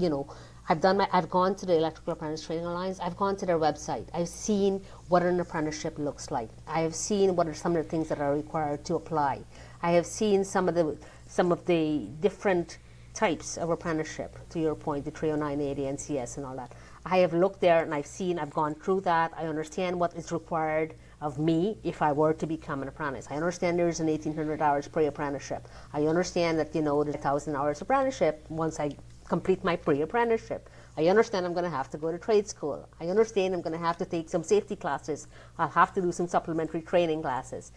to the Electrical Apprentice Training Alliance. I've gone to their website. I've seen what an apprenticeship looks like. I have seen what are some of the things that are required to apply. I have seen some of the different types of apprenticeship, to your point, the 309A, the NCS and all that. I have looked there and I've gone through that. I understand what is required of me if I were to become an apprentice. I understand there's an 1,800 hours pre-apprenticeship. I understand that, there's 1,000 hours apprenticeship once I complete my pre-apprenticeship. I understand I'm going to have to go to trade school. I understand I'm going to have to take some safety classes. I'll have to do some supplementary training classes.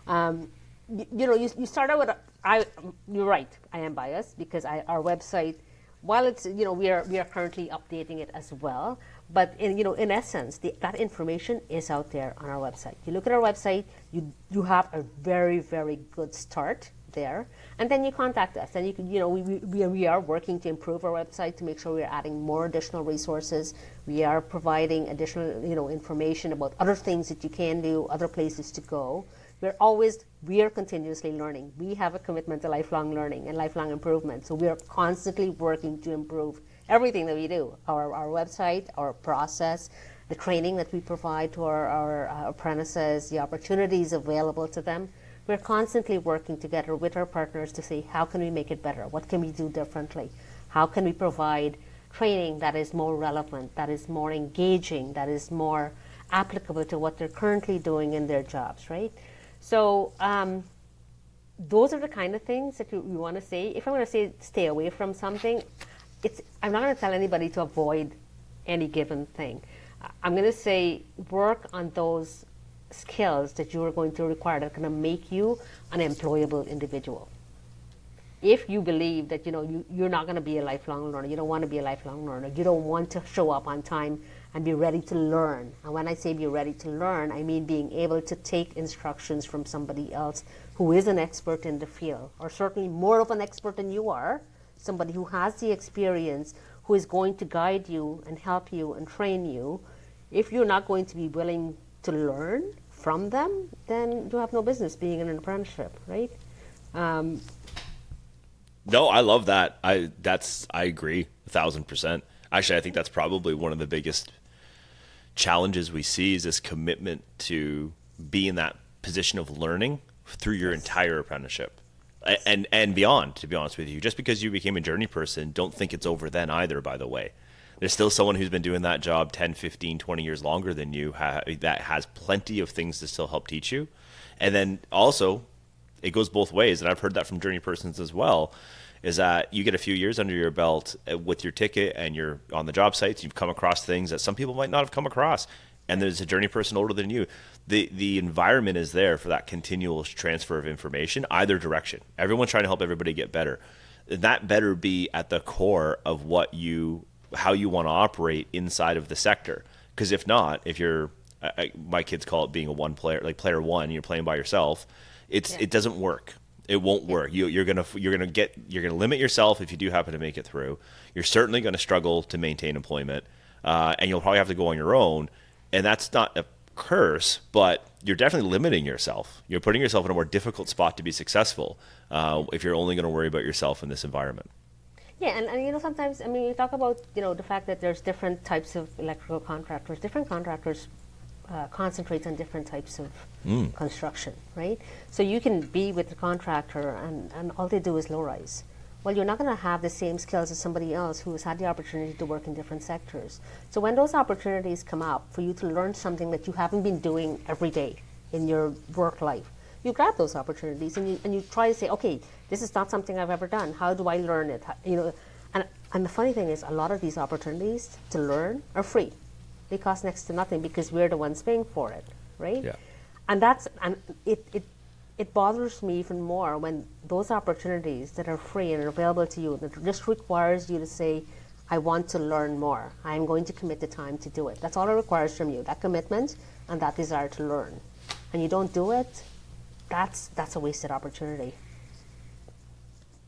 You start out with, you're right, I am biased, because our website, while it's, we are currently updating it as well, but in essence, that information is out there on our website. You look at our website, you have a very, very good start there, and then you contact us, and you can, we are working to improve our website to make sure we are adding more additional resources. We are providing additional, information about other things that you can do, other places to go. We are continuously learning. We have a commitment to lifelong learning and lifelong improvement. So we are constantly working to improve everything that we do. Our website, our process, the training that we provide to our apprentices, the opportunities available to them. We're constantly working together with our partners to say, how can we make it better? What can we do differently? How can we provide training that is more relevant, that is more engaging, that is more applicable to what they're currently doing in their jobs, right? So those are the kind of things that we want to say. If I'm going to say stay away from something, I'm not going to tell anybody to avoid any given thing. I'm going to say work on those skills that you are going to require that are going to make you an employable individual. If you believe that you're not going to be a lifelong learner, you don't want to be a lifelong learner, you don't want to show up on time and be ready to learn. And when I say be ready to learn, I mean being able to take instructions from somebody else who is an expert in the field, or certainly more of an expert than you are, somebody who has the experience, who is going to guide you and help you and train you. If you're not going to be willing to learn from them, then you have no business being in an apprenticeship, right? No, I love that. I agree 1,000%. Actually, I think that's probably one of the biggest challenges we see is this commitment to be in that position of learning through your entire apprenticeship and beyond, to be honest with you. Just because you became a journey person, don't think it's over then either, by the way. There's still someone who's been doing that job 10, 15, 20 years longer than you that has plenty of things to still help teach you. And then also, it goes both ways, and I've heard that from journey persons as well, is that you get a few years under your belt with your ticket and you're on the job sites, you've come across things that some people might not have come across, and there's a journey person older than you. The environment is there for that continual transfer of information, either direction. Everyone's trying to help everybody get better. That better be at the core of how you want to operate inside of the sector. Because if not, if you're, my kids call it being a one player, like player one, you're playing by yourself. It doesn't work. It won't work. You're gonna limit yourself if you do happen to make it through. You're certainly going to struggle to maintain employment, and you'll probably have to go on your own. And that's not a curse, but you're definitely limiting yourself. You're putting yourself in a more difficult spot to be successful if you're only going to worry about yourself in this environment. Yeah, and sometimes, you talk about, the fact that there's different types of electrical contractors. Different contractors concentrate on different types of construction, right? So you can be with the contractor and all they do is low-rise. Well, you're not going to have the same skills as somebody else who has had the opportunity to work in different sectors. So when those opportunities come up for you to learn something that you haven't been doing every day in your work life, you grab those opportunities and you try to say, okay, this is not something I've ever done. How do I learn it? And the funny thing is, a lot of these opportunities to learn are free. They cost next to nothing because we're the ones paying for it, right? Yeah. And it bothers me even more when those opportunities that are free and are available to you, that just requires you to say, I want to learn more. I'm going to commit the time to do it. That's all it requires from you, that commitment and that desire to learn. And you don't do it, that's a wasted opportunity.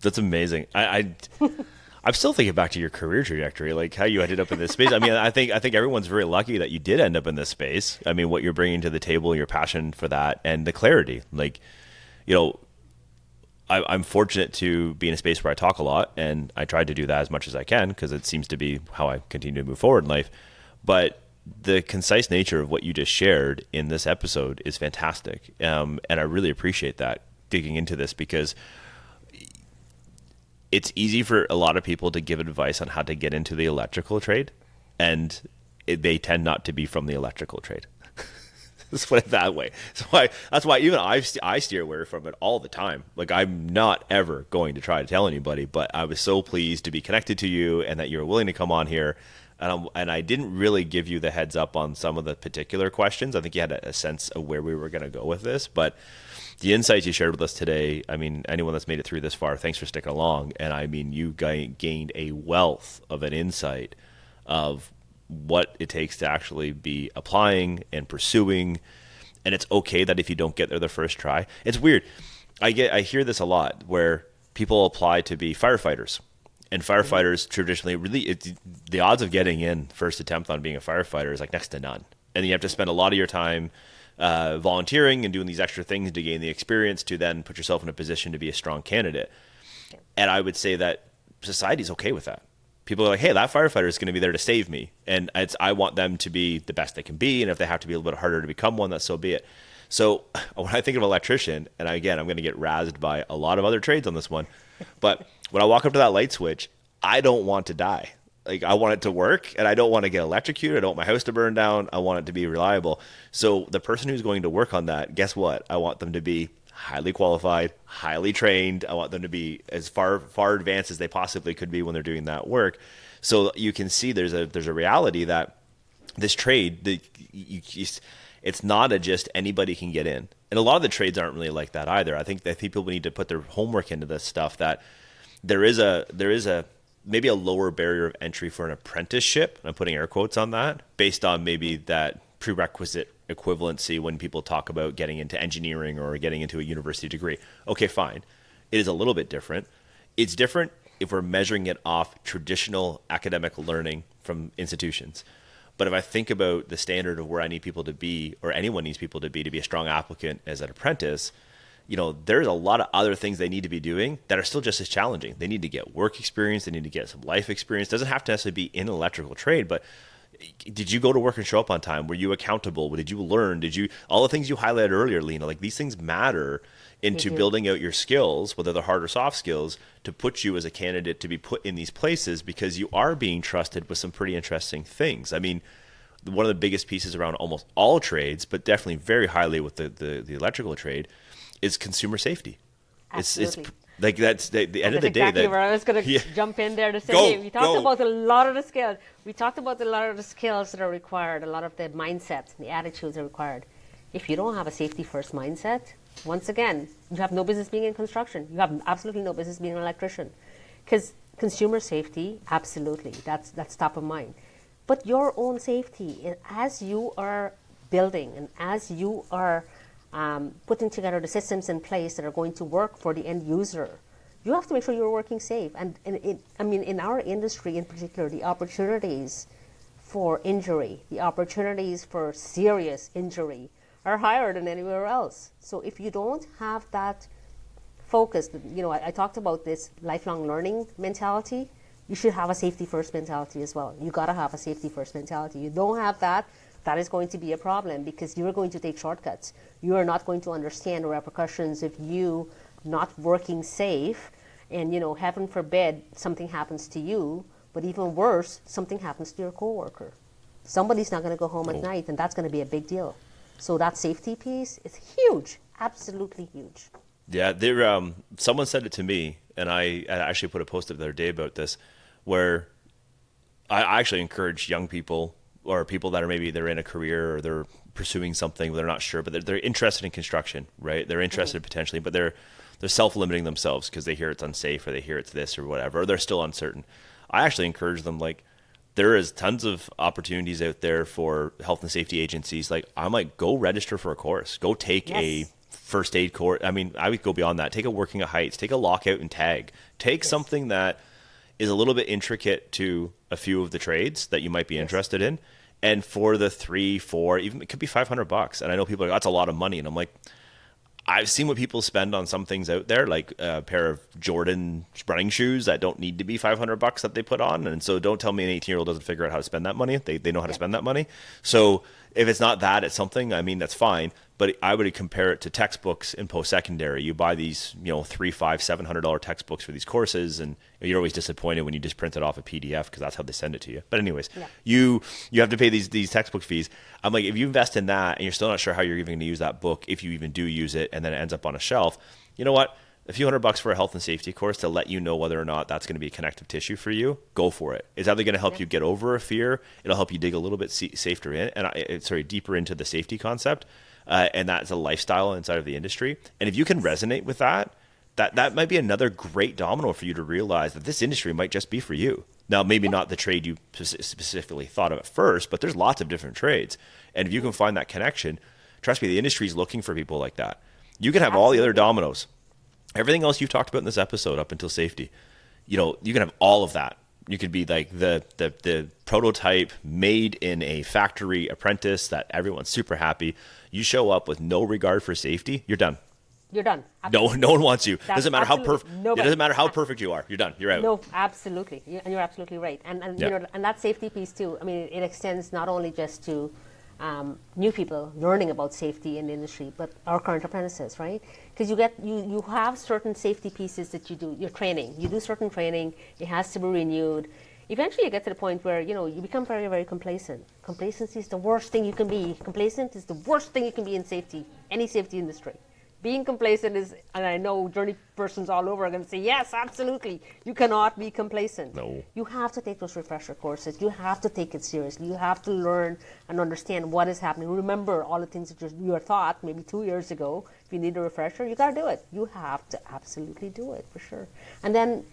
That's amazing. I'm still thinking back to your career trajectory, like how you ended up in this space. I think everyone's very lucky that you did end up in this space. What you're bringing to the table, your passion for that, and the clarity. I'm fortunate to be in a space where I talk a lot, and I try to do that as much as I can because it seems to be how I continue to move forward in life. But the concise nature of what you just shared in this episode is fantastic, and I really appreciate that, digging into this, because it's easy for a lot of people to give advice on how to get into the electrical trade, and they tend not to be from the electrical trade. Let's put it that way. That's why even I steer away from it all the time. Like, I'm not ever going to try to tell anybody, but I was so pleased to be connected to you and that you were willing to come on here. And I didn't really give you the heads up on some of the particular questions. I think you had a sense of where we were going to go with this, but the insights you shared with us today, anyone that's made it through this far, thanks for sticking along. And you gained a wealth of an insight of what it takes to actually be applying and pursuing. And it's okay that if you don't get there the first try. It's weird. I hear this a lot where people apply to be firefighters. And firefighters traditionally, the odds of getting in first attempt on being a firefighter is like next to none. And you have to spend a lot of your time volunteering and doing these extra things to gain the experience to then put yourself in a position to be a strong candidate. And I would say that society's okay with that. People are like, hey, that firefighter is going to be there to save me. And I want them to be the best they can be. And if they have to be a little bit harder to become one, that's so be it. So when I think of electrician, and again, I'm going to get razzed by a lot of other trades on this one, but when I walk up to that light switch, I don't want to die. Like, I want it to work, and I don't want to get electrocuted. I don't want my house to burn down. I want it to be reliable. So the person who's going to work on that, guess what? I want them to be highly qualified, highly trained. I want them to be as far advanced as they possibly could be when they're doing that work. So you can see there's a reality that this trade, it's not just anybody can get in. And a lot of the trades aren't really like that either. I think people need to put their homework into this stuff, that there is a maybe a lower barrier of entry for an apprenticeship. I'm putting air quotes on that, based on maybe that prerequisite equivalency when people talk about getting into engineering or getting into a university degree. Okay, fine. It is a little bit different. It's different if we're measuring it off traditional academic learning from institutions. But if I think about the standard of where I need people to be, or anyone needs people to be a strong applicant as an apprentice, there's a lot of other things they need to be doing that are still just as challenging. They need to get work experience. They need to get some life experience. It doesn't have to necessarily be in an electrical trade, but did you go to work and show up on time? Were you accountable? Did you learn? All the things you highlighted earlier, Lena, like, these things matter into building out your skills, whether they're hard or soft skills, to put you as a candidate to be put in these places, because you are being trusted with some pretty interesting things. One of the biggest pieces around almost all trades, but definitely very highly with the electrical trade, is consumer safety. Absolutely. It's like, that's the end of the day. Exactly where I was going to jump in there to say, we talked about a lot of the skills. We talked about a lot of the skills that are required, a lot of the mindsets and the attitudes are required. If you don't have a safety first mindset, once again, you have no business being in construction. You have absolutely no business being an electrician. Because consumer safety, absolutely, that's top of mind. But your own safety, as you are building and as you are putting together the systems in place that are going to work for the end user. You have to make sure you're working safe. And in our industry in particular, the opportunities for injury, the opportunities for serious injury are higher than anywhere else. So if you don't have that focus, I talked about this lifelong learning mentality. You should have a safety first mentality as well. You got to have a safety first mentality. You don't have that, that is going to be a problem because you're going to take shortcuts. You are not going to understand the repercussions of you not working safe, and heaven forbid something happens to you, but even worse, something happens to your coworker. Somebody's not going to go home at night, and that's going to be a big deal. So that safety piece is huge, absolutely huge. Yeah, someone said it to me, and I actually put a post up the other day about this, where I actually encourage young people or people that are maybe they're in a career or they're pursuing something, they're not sure, but they're interested in construction, right? They're interested potentially, but they're self-limiting themselves because they hear it's unsafe or they hear it's this or whatever, or they're still uncertain. I actually encourage them, like, there is tons of opportunities out there for health and safety agencies. Like, I'm like, go register for a course, go take a first aid course. I mean, I would go beyond that. Take a working at heights, take a lockout and tag, take something that is a little bit intricate to a few of the trades that you might be interested in. And for the 3, 4, even it could be $500. And I know people are like, that's a lot of money. And I'm like, I've seen what people spend on some things out there, like a pair of Jordan running shoes that don't need to be $500 that they put on. And so don't tell me an 18-year-old doesn't figure out how to spend that money. They know how to spend that money. So if it's not that, it's something, I mean, that's fine. But I would compare it to textbooks in post-secondary. You buy these, $300, $500, $700 textbooks for these courses, and you're always disappointed when you just print it off a PDF because that's how they send it to you. But anyways, you have to pay these textbook fees. I'm like, if you invest in that and you're still not sure how you're even going to use that book, if you even do use it, and then it ends up on a shelf, you know what? A few $100 for a health and safety course to let you know whether or not that's going to be a connective tissue for you, go for it. It's either going to help you get over a fear, it'll help you dig a little bit safer in, deeper into the safety concept, and that's a lifestyle inside of the industry. And if you can resonate with that might be another great domino for you to realize that this industry might just be for you. Now, maybe not the trade you specifically thought of at first, but there's lots of different trades. And if you can find that connection, trust me, the industry is looking for people like that. You can have all the other dominoes. Everything else you've talked about in this episode up until safety, you can have all of that. You could be like the prototype made in a factory apprentice that everyone's super happy. You show up with no regard for safety, you're done. You're done. No one wants you. That's doesn't matter how perfect. It doesn't matter how perfect you are. You're done. You're out. No, absolutely, and you're absolutely right. And and that safety piece too. I mean, it extends not only just to new people learning about safety in the industry, but our current apprentices, right? Because you have certain safety pieces that you do. Your training, you do certain training. It has to be renewed. Eventually, you get to the point where you become very, very complacent. Complacency is the worst thing you can be. Complacent is the worst thing you can be in safety, any safety industry. Being complacent is, and I know journey persons all over are going to say, yes, absolutely. You cannot be complacent. No. You have to take those refresher courses. You have to take it seriously. You have to learn and understand what is happening. Remember all the things that you were taught maybe 2 years ago. If you need a refresher, you got to do it. You have to absolutely do it for sure. And then,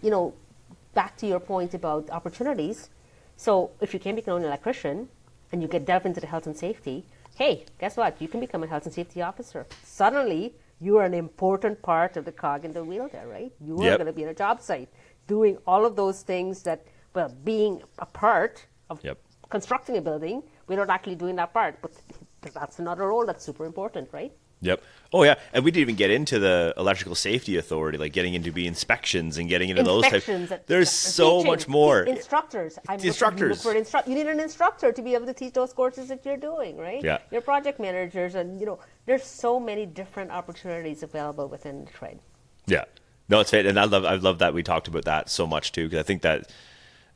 back to your point about opportunities. So if you can become an electrician and you get delved into the health and safety, hey, guess what? You can become a health and safety officer. Suddenly, you are an important part of the cog in the wheel there, right? You are going to be in a job site doing all of those things that, being a part of constructing a building without actually doing that part. But that's another role that's super important, right? Yep. Oh, yeah. And we didn't even get into the Electrical Safety Authority, like getting into inspections and getting into those types. There's so teaching, much more. Instructors. Instructors. You need an instructor to be able to teach those courses that you're doing, right? Yeah. Your project managers, and there's so many different opportunities available within the trade. Yeah. No, it's great. And I love that we talked about that so much too, because I think that,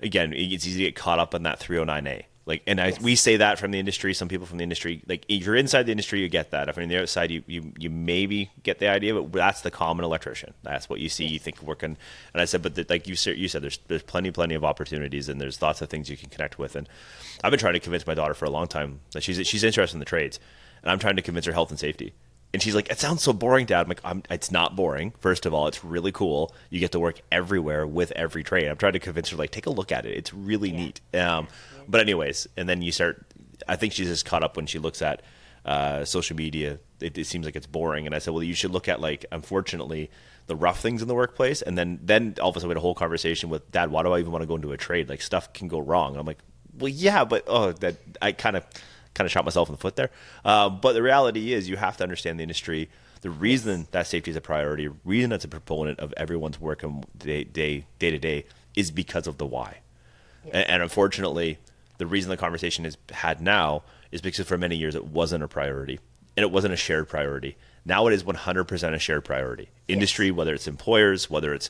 again, it's easy to get caught up in that 309A. Like, and we say that from the industry. Some people from the industry, like, if you're inside the industry, you get that. If you're on the outside, you maybe get the idea, but that's the common electrician. That's what you see. You think working. And I said, but like you said, there's plenty of opportunities, and there's lots of things you can connect with. And I've been trying to convince my daughter for a long time that she's interested in the trades, and I'm trying to convince her health and safety. And she's like, it sounds so boring, Dad. I'm like, it's not boring. First of all, it's really cool. You get to work everywhere with every trade. I'm trying to convince her, like, take a look at it. It's really neat. But anyways, and then I think she's just caught up when she looks at social media it seems like it's boring. And I said, well, you should look at, like, unfortunately, the rough things in the workplace. And then all of a sudden we had a whole conversation with, Dad, why do I even want to go into a trade? Like, stuff can go wrong. And I'm like, well, yeah, but that I kind of shot myself in the foot there. But the reality is, you have to understand the industry. The reason that safety is a priority, reason that's a proponent of everyone's work and day to day, is because of the why. Yeah. And unfortunately, the reason the conversation is had now is because for many years it wasn't a priority, and it wasn't a shared priority. Now it is 100% a shared priority. Industry, yes. Whether it's employers, whether it's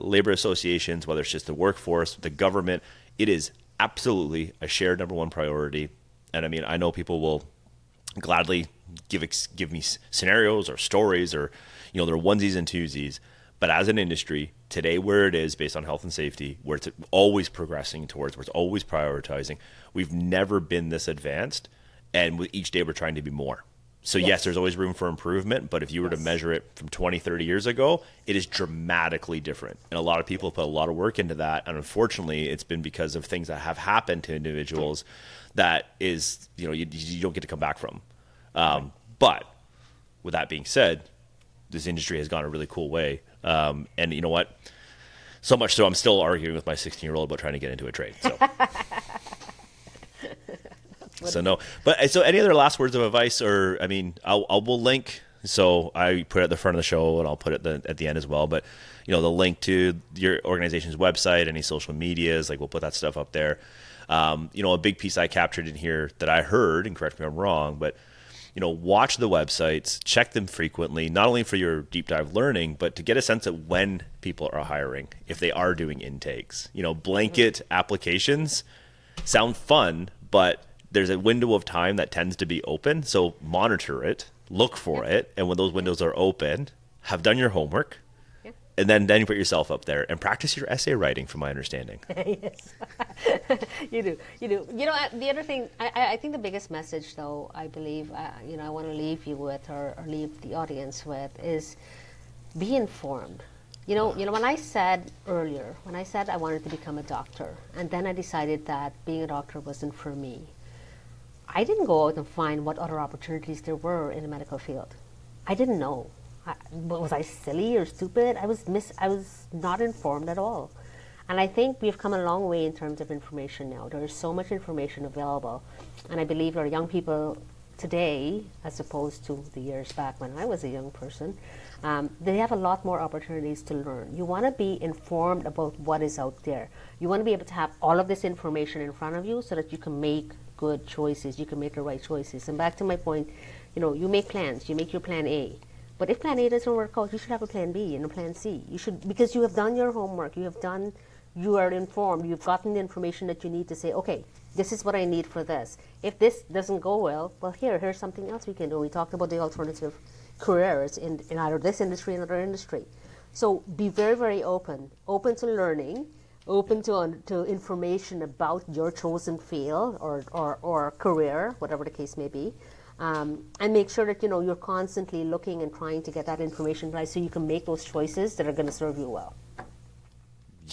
labor associations, whether it's just the workforce, the government, it is absolutely a shared number one priority. And I mean, I know people will gladly give me scenarios or stories or, their onesies and twosies. But as an industry, today where it is based on health and safety, where it's always progressing towards, where it's always prioritizing, we've never been this advanced. And with each day we're trying to be more. So yes, there's always room for improvement. But if you were to measure it from 20, 30 years ago, it is dramatically different. And a lot of people put a lot of work into that. And unfortunately, it's been because of things that have happened to individuals that is, you don't get to come back from. But with that being said, this industry has gone a really cool way. And you know what? So much so I'm still arguing with my 16-year-old about trying to get into a trade. So, so any other last words of advice? Or, I mean, we'll link. So I put it at the front of the show, and I'll put it at the end as well. But, the link to your organization's website, any social medias, like we'll put that stuff up there. A big piece I captured in here that I heard, and correct me if I'm wrong, but watch the websites, check them frequently, not only for your deep dive learning, but to get a sense of when people are hiring, if they are doing intakes. Blanket applications sound fun, but there's a window of time that tends to be open. So monitor it, look for it. And when those windows are open, have done your homework. And then you put yourself up there and practice your essay writing, from my understanding. Yes, you do. The other thing, I think the biggest message, though, I believe, I want to leave you with, or leave the audience with, is be informed. When I said earlier, I wanted to become a doctor, and then I decided that being a doctor wasn't for me, I didn't go out and find what other opportunities there were in the medical field. I didn't know. Was I silly or stupid? I was not informed at all. And I think we've come a long way in terms of information now. There is so much information available. And I believe our young people today, as opposed to the years back when I was a young person, they have a lot more opportunities to learn. You want to be informed about what is out there. You want to be able to have all of this information in front of you so that you can make good choices. You can make the right choices. And back to my point, you make plans. You make your plan A. But if plan A doesn't work out, you should have a plan B and a plan C. You should, because you have done your homework, you are informed, you've gotten the information that you need to say, okay, this is what I need for this. If this doesn't go well, here's something else we can do. We talked about the alternative careers in either this industry or another industry. So be very, very open to learning, open to information about your chosen field or career, whatever the case may be. And make sure that you're constantly looking and trying to get that information right so you can make those choices that are going to serve you well.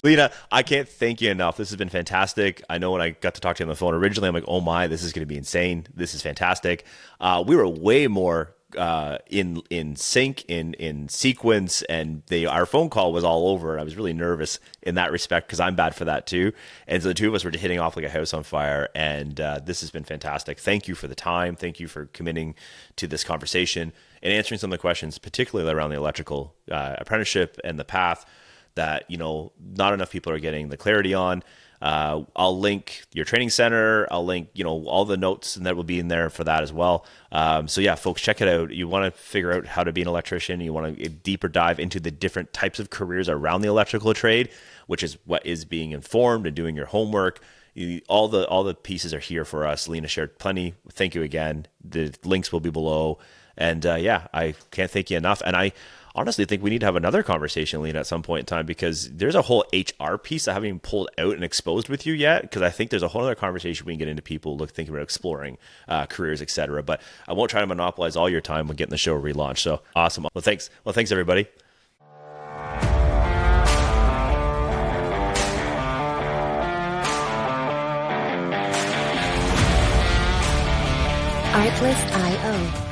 Lena, I can't thank you enough. This has been fantastic. I know when I got to talk to you on the phone originally, I'm like, oh my, this is going to be insane. This is fantastic. We were way more in sync, in sequence, and our phone call was all over. I was really nervous in that respect because I'm bad for that too. And so the two of us were hitting off like a house on fire. And this has been fantastic. Thank you for the time. Thank you for committing to this conversation and answering some of the questions, particularly around the electrical apprenticeship and the path that not enough people are getting the clarity on. I'll link your training center. I'll link, all the notes, and that will be in there for that as well. So yeah, folks, check it out. You want to figure out how to be an electrician. You want to deeper dive into the different types of careers around the electrical trade, which is what is being informed and doing your homework. All the pieces are here for us. Lena shared plenty. Thank you again. The links will be below. And I can't thank you enough. And I honestly think we need to have another conversation, Lena, at some point in time, because there's a whole HR piece I haven't even pulled out and exposed with you yet, because I think there's a whole other conversation we can get into people thinking about exploring careers, etc. But I won't try to monopolize all your time when getting the show relaunched. So awesome. Well, thanks, everybody. Artlist.io